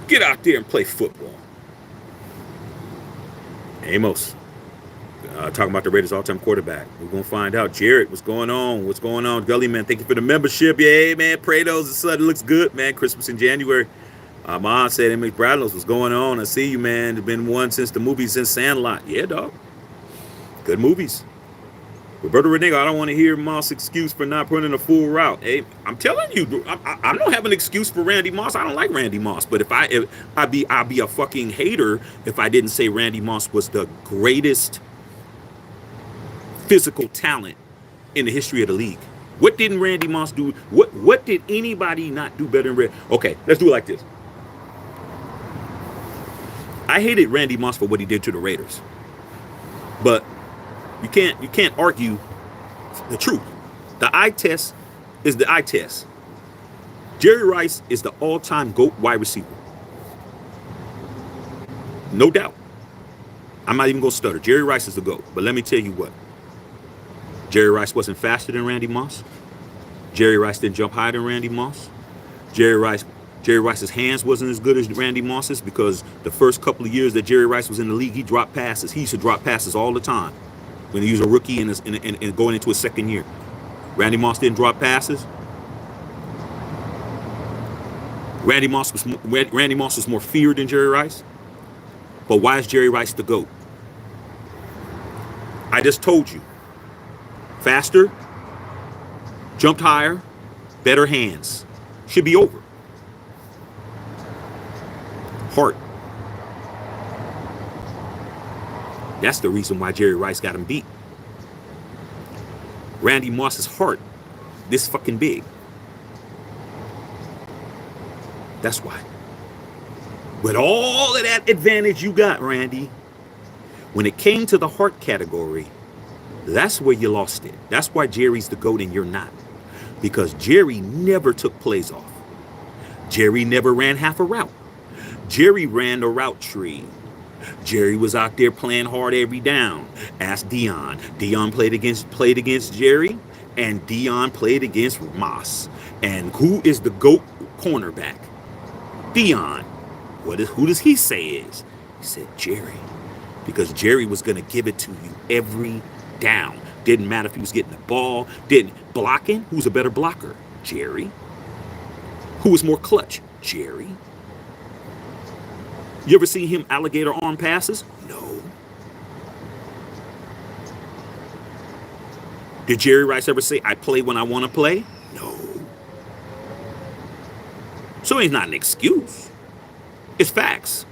Get out there and play football. Amos. Talking about the Raiders all-time quarterback. We're going to find out. Jared, what's going on? What's going on? Gully, man, thank you for the membership. Yeah, man, Prados, the sun looks good, man. Christmas in January. My aunt said, Emily Bradlow's, what's going on? I see you, man. There's been one since the movie, since Sandlot. Yeah, dog. Good movies. Roberto Renega, I don't want to hear Moss' excuse for not putting a full route. Hey, I'm telling you, I don't have an excuse for Randy Moss. I don't like Randy Moss. But I'd be a fucking hater if I didn't say Randy Moss was the greatest physical talent in the history of the league. What didn't Randy Moss do? What did anybody not do better than Randy? Okay, let's do it like this. I hated Randy Moss for what he did to the Raiders. But you can't argue the truth. The eye test is the eye test. Jerry Rice is the all-time GOAT wide receiver. No doubt. I'm not even going to stutter. Jerry Rice is the GOAT. But let me tell you what. Jerry Rice wasn't faster than Randy Moss. Jerry Rice didn't jump higher than Randy Moss. Jerry Rice's hands wasn't as good as Randy Moss's because the first couple of years that Jerry Rice was in the league, he dropped passes. He used to drop passes all the time. when he was a rookie and going into his second year. Randy Moss didn't drop passes. Randy Moss was more feared than Jerry Rice. But why is Jerry Rice the GOAT? I just told you. Faster, jumped higher, better hands. Should be over. Heart. That's the reason why Jerry Rice got him beat. Randy Moss's heart, this fucking big. That's why. With all of that advantage you got, Randy, when it came to the heart category, that's where you lost it. That's why Jerry's the GOAT and you're not. Because Jerry never took plays off. Jerry never ran half a route. Jerry ran the route tree. Jerry was out there playing hard every down. Ask Dion. Dion played against Jerry, and Dion played against Moss. And who is the GOAT cornerback? Dion. Who does he say is? He said Jerry. Because Jerry was going to give it to you every down. Didn't matter if he was getting the ball. Didn't blocking. Who's a better blocker? Jerry. Who was more clutch? Jerry. You ever seen him alligator arm passes? No. Did Jerry Rice ever say, I play when I want to play? No. So it's not an excuse. It's facts.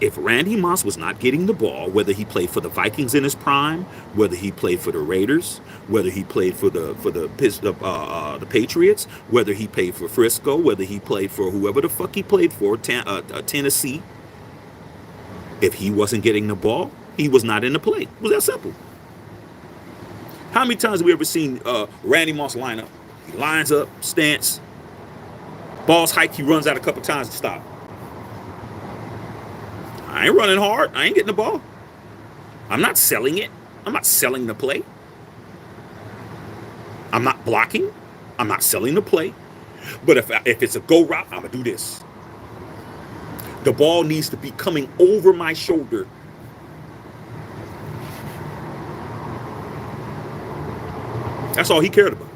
If Randy Moss was not getting the ball, whether he played for the Vikings in his prime, whether he played for the Raiders, whether he played for the Patriots, whether he played for Frisco, whether he played for whoever the fuck he played for, Tennessee, if he wasn't getting the ball, he was not in the play. It was that simple. How many times have we ever seen Randy Moss line up? He lines up, stance, ball's hike, he runs out a couple times to stop. I ain't running hard. I ain't getting the ball. I'm not selling it. I'm not selling the play. I'm not blocking. I'm not selling the play. But if it's a go route, I'm going to do this. The ball needs to be coming over my shoulder. That's all he cared about.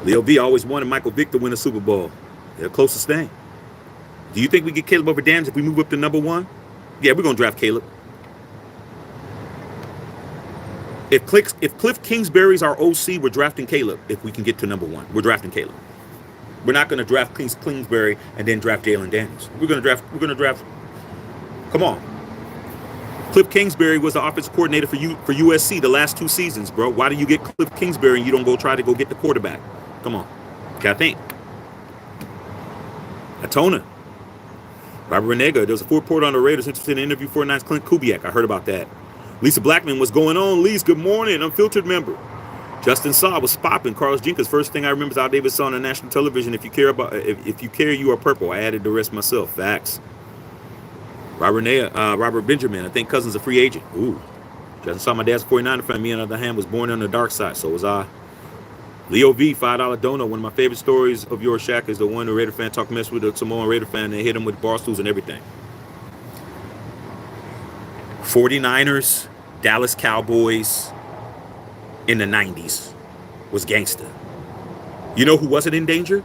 Leo V always wanted Michael Vick to win a Super Bowl. They're the closest thing. Do you think we get Caleb over Daniels if we move up to number 1? Yeah, we're going to draft Caleb. If Cliff Kingsbury's our OC, we're drafting Caleb if we can get to number 1. We're drafting Caleb. We're not going to draft Kingsbury and then draft Jalen Daniels. We're going to draft. Come on. Cliff Kingsbury was the offensive coordinator for USC the last 2 seasons, bro. Why do you get Cliff Kingsbury and you don't go try to go get the quarterback? Come on. Gotta think. Atona. Robert Renega, there was a report on the Raiders interested in interview 49's Clint Kubiak. I heard about that. Lisa Blackman, what's going on? Lisa, good morning. Unfiltered member. Justin Saw was popping. Carlos Jenkins, first thing I remember is Al Davis saw on national television. If you care, you are purple. I added the rest myself. Facts. Robert Benjamin, I think Cousins a free agent. Ooh. Justin Saw, my dad's a 49er fan. Me, on the other hand, was born on the dark side. So was I. Leo V, $5 dono. One of my favorite stories of yours, Shaq, is the one the Raider fan talked mess with a Samoan Raider fan. They hit him with bar stools and everything. 49ers, Dallas Cowboys in the 90s was gangster. You know who wasn't in danger?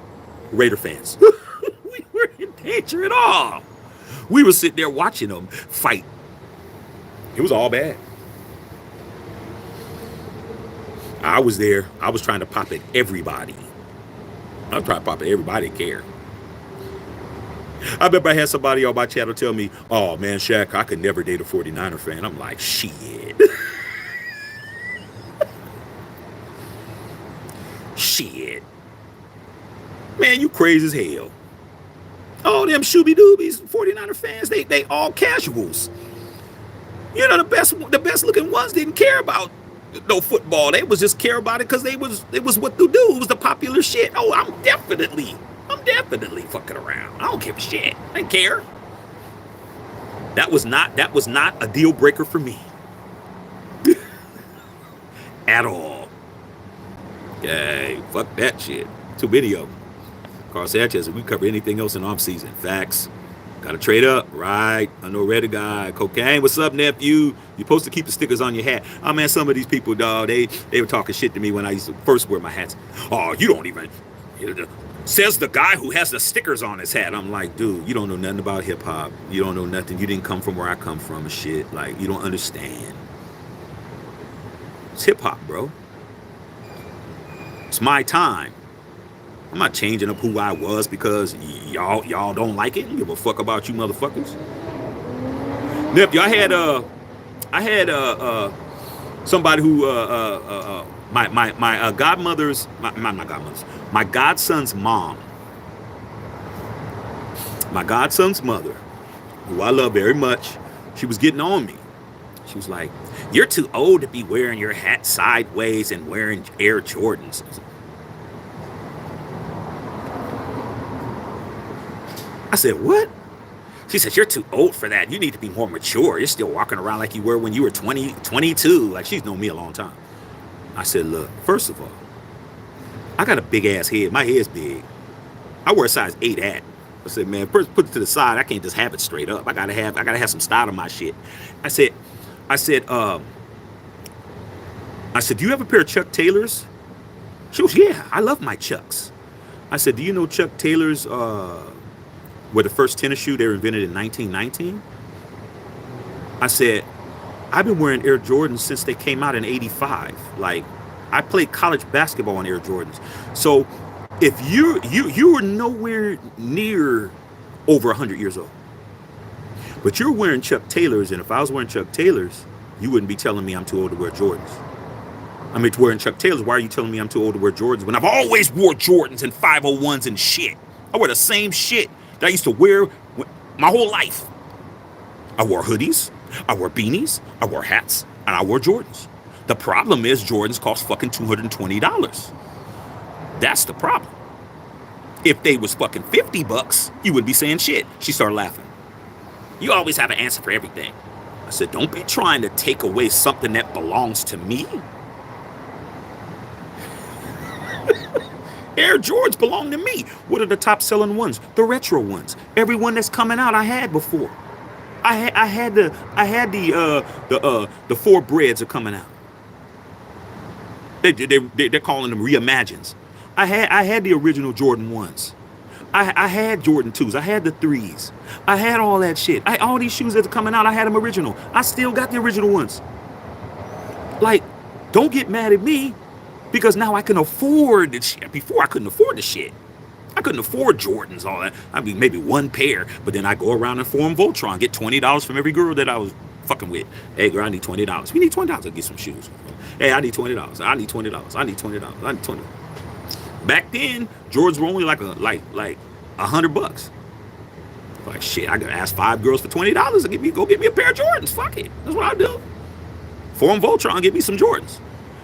Raider fans. We weren't in danger at all. We were sitting there watching them fight. It was all bad. I was there. I was trying to pop at everybody. I was trying to pop at everybody that cared. I remember I had somebody on my channel tell me, oh, man, Shaq, I could never date a 49er fan. I'm like, shit. Shit. Man, you crazy as hell. All them shooby-doobies, 49er fans, they all casuals. You know, the best looking ones didn't care about no football. They was just care about it because it was what to do. It was the popular shit. Oh, I'm definitely fucking around. I don't give a shit. I didn't care. That was not a deal breaker for me. At all. Okay, fuck that shit. Too many of them. Carl Sanchez, we cover anything else in off season. Facts. Gotta trade up, right? I know Reddit guy, cocaine. What's up, nephew? You're supposed to keep the stickers on your hat. Oh man, some of these people, dog, they were talking shit to me when I used to first wear my hats. Oh, you don't even. Says the guy who has the stickers on his hat. I'm like, dude, you don't know nothing about hip hop. You don't know nothing. You didn't come from where I come from and shit. Like, you don't understand. It's hip hop, bro. It's my time. I'm not changing up who I was because y'all don't like it. I don't give a fuck about you motherfuckers. Nephew, I had somebody who my godmother's my godson's mom, my godson's mother, who I love very much. She was getting on me. She was like, "You're too old to be wearing your hat sideways and wearing Air Jordans." I said, "What?" She said, "You're too old for that. You need to be more mature. You're still walking around like you were when you were 20, 22. Like, she's known me a long time. I said, "Look, first of all, I got a big ass head. My head's big. I wear a size 8 hat." I said, "Man, first put it to the side. I can't just have it straight up. I gotta have some style on my shit." I said, "Do you have a pair of Chuck Taylors?" She goes, "Yeah, I love my Chucks." I said, "Do you know Chuck Taylors were the first tennis shoe? They were invented in 1919. I said, "I've been wearing Air Jordans since they came out in 85. Like, I played college basketball on Air Jordans. So if you were nowhere near over 100 years old, but you're wearing Chuck Taylors, and if I was wearing Chuck Taylors, you wouldn't be telling me I'm too old to wear Jordans. I mean, wearing Chuck Taylors, why are you telling me I'm too old to wear Jordans when I've always wore Jordans and 501s and shit? I wear the same shit that I used to wear my whole life. I wore hoodies, I wore beanies, I wore hats, and I wore Jordans. The problem is Jordans cost fucking $220. That's the problem. If they was fucking $50, you wouldn't be saying shit." She started laughing. "You always have an answer for everything." I said, "Don't be trying to take away something that belongs to me." Air Jordans belong to me. What are the top selling ones? The retro ones. Every one that's coming out I had before. I had the four breads are coming out. They're calling them reimagines. I had the original Jordan 1s. I had Jordan 2s. I had the 3s. I had all that shit. All these shoes that are coming out, I had them original. I still got the original ones. Like, don't get mad at me because now I can afford the shit. Before, I couldn't afford the shit. I couldn't afford Jordans, all that. I mean, maybe one pair, but then I go around and form Voltron, get $20 from every girl that I was fucking with. "Hey, girl, I need $20. We need $20 to get some shoes. Hey, I need $20. I need $20. I need $20. I need $20." Back then, Jordans were only like $100. Like, shit, I gotta ask 5 girls for $20 to go get me a pair of Jordans. Fuck it. That's what I do. Form Voltron, get me some Jordans.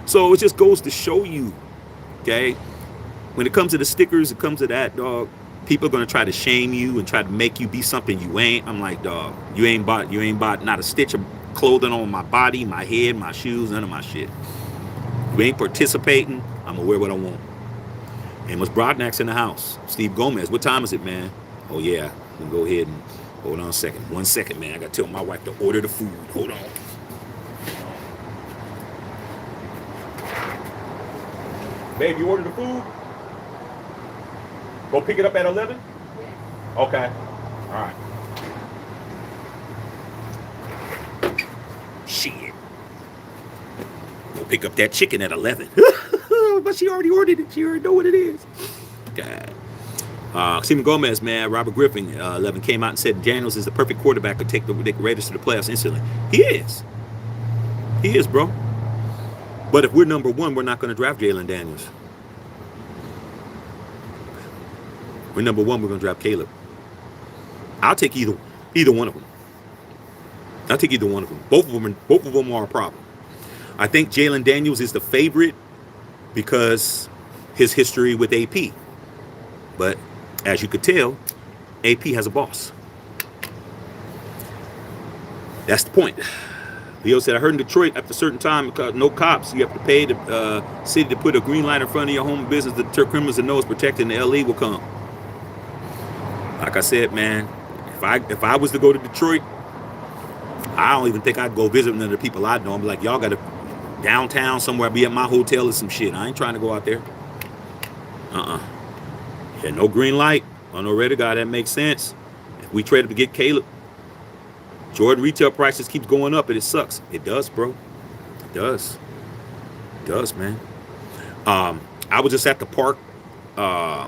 So it just goes to show you, okay, when it comes to the stickers, it comes to that, dog, people are gonna try to shame you and try to make you be something you ain't. I'm like, dog, you ain't bought not a stitch of clothing on my body, my head, my shoes, none of my shit. You ain't participating, I'm gonna wear what I want. Amos Brodnack's in the house. Steve Gomez, what time is it, man? Oh yeah, we'll go ahead and hold on a second. 1 second, man. I gotta tell my wife to order the food. Hold on. Babe, you ordered the food? Go pick it up at 11? Okay. All right. Shit. Go pick up that chicken at 11. But she already ordered it. She already know what it is. God. Stephen Gomez, man, Robert Griffin, 11, came out and said Daniels is the perfect quarterback to take the Raiders to the playoffs instantly. He is. He is, bro. But if we're number one, we're not going to draft Jalen Daniels. We're number one, we're going to draft Caleb. I'll take either one of them. I'll take either one of them. Both of them are a problem. I think Jalen Daniels is the favorite because his history with AP. But as you could tell, AP has a boss. That's the point. Leo said, I heard in Detroit after a certain time, because no cops, you have to pay the city to put a green light in front of your home business that deter criminals and know it's protected, and the LE will come. Like I said, man, if if I was to go to Detroit, I don't even think I'd go visit none of the people I know. I'm like, y'all got to downtown somewhere, be at my hotel or some shit. I ain't trying to go out there. Yeah, no green light on no red guy. That makes sense. If we traded to get Caleb, Jordan retail prices keeps going up and it sucks. It does, bro. It does. It does, man. I was just at the park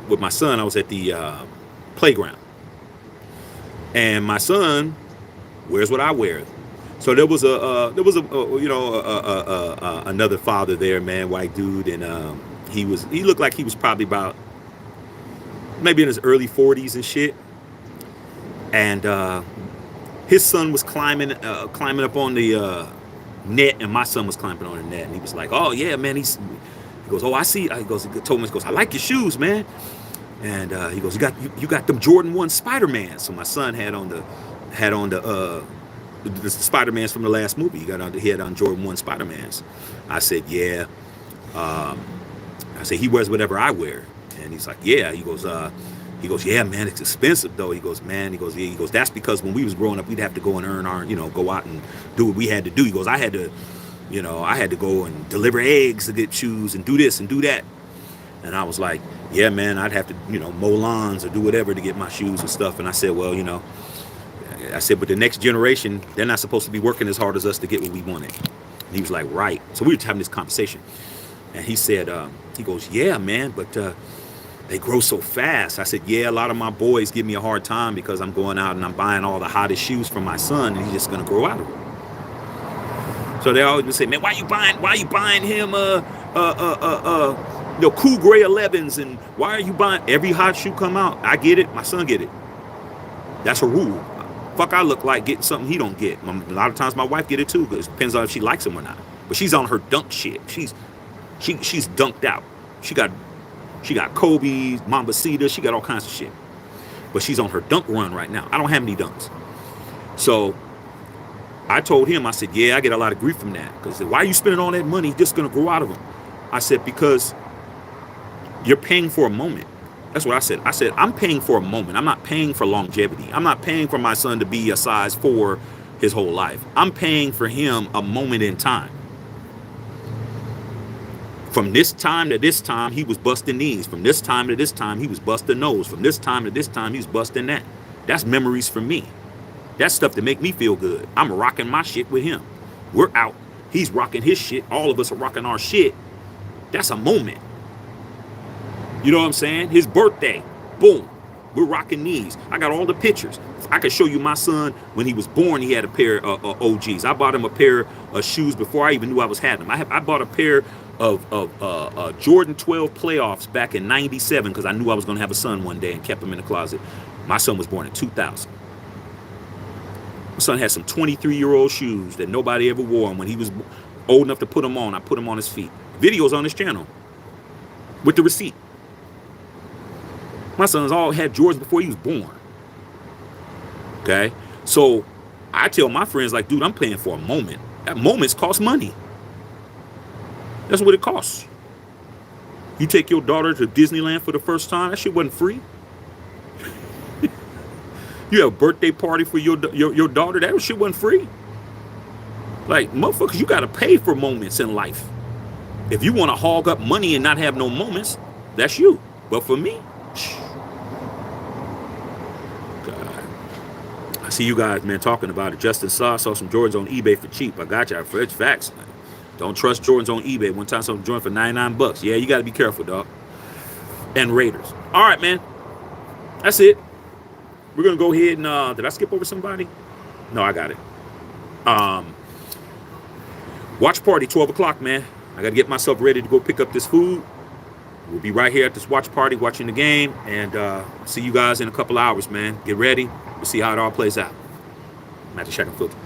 with my son. I was at the playground, and my son wears what I wear. So there was another father there, man, white dude, and he looked like he was probably about maybe in his early 40s and shit. And his son was climbing up on the net, and my son was climbing on the net, and he was like, "Oh yeah, man." He goes, "Oh, I see." He told me, "I like your shoes, man." And he goes, "You got them Jordan 1 Spider-Man." So my son had on the Spider-Mans from the last movie. He had on Jordan 1 Spider-Mans. I said, "Yeah." I said, "He wears whatever I wear." And he's like, "Yeah." He goes, "Yeah, man, it's expensive though." He goes, "That's because when we was growing up, we'd have to go and earn our, go out and do what we had to do." He goes, I had to go and deliver eggs to get shoes and do this and do that." And I was like, "Yeah, man, I'd have to, mow lawns or do whatever to get my shoes and stuff." And I said, "Well, but the next generation, they're not supposed to be working as hard as us to get what we wanted." And he was like, "Right." So we were having this conversation, and he said, he goes, "Yeah, man, but they grow so fast." I said, "Yeah, a lot of my boys give me a hard time because I'm going out and I'm buying all the hottest shoes for my son, and he's just gonna grow out of them." So they always say, "Man, why you buying him cool gray 11s, and why are you buying every hot shoe come out?" I get it, my son get it. That's a rule. Fuck, I look like getting something he don't get. A lot of times my wife get it too, because it depends on if she likes him or not. But she's on her dunk shit. She's dunked out. She got Kobe's, Mambasita, she got all kinds of shit. But she's on her dunk run right now. I don't have any dunks. So I told him, I said, "Yeah, I get a lot of grief from that." Because why are you spending all that money just going to grow out of them? I said, "Because you're paying for a moment." That's what I said. I said, "I'm paying for a moment. I'm not paying for longevity. I'm not paying for my son to be a size 4 his whole life. I'm paying for him a moment in time. From this time to this time, he was busting knees. From this time to this time, he was busting nose. From this time to this time, he was busting that. That's memories for me. That's stuff that make me feel good. I'm rocking my shit with him. We're out. He's rocking his shit. All of us are rocking our shit. That's a moment. You know what I'm saying? His birthday. Boom. We're rocking knees. I got all the pictures. I could show you my son when he was born. He had a pair of OGs. I bought him a pair of shoes before I even knew I was having them. I bought a pair of Jordan 12 playoffs back in '97 because I knew I was going to have a son one day and kept them in the closet. My son was born in 2000. My son had some 23-year-old shoes that nobody ever wore, and when he was old enough to put them on, I put them on his feet. Videos on his channel with the receipt. My son's all had Jordans before he was born. Okay? So I tell my friends, like, dude, I'm paying for a moment. That moments cost money. That's what it costs. You take your daughter to Disneyland for the first time, that shit wasn't free. You have a birthday party for your daughter, that shit wasn't free. Like, motherfuckers, you gotta pay for moments in life. If you want to hog up money and not have no moments, that's you. But for me, God. I see you guys, man, talking about it. Justin saw some Jordans on eBay for cheap. I got you. It's facts. Don't trust Jordans on eBay. One time some Jordan for $99. Yeah, you got to be careful, dog. And Raiders. All right, man. That's it. We're going to go ahead and, did I skip over somebody? No, I got it. Watch party, 12 o'clock, man. I got to get myself ready to go pick up this food. We'll be right here at this watch party watching the game. And see you guys in a couple hours, man. Get ready. We'll see how it all plays out. I'm at the check and filter.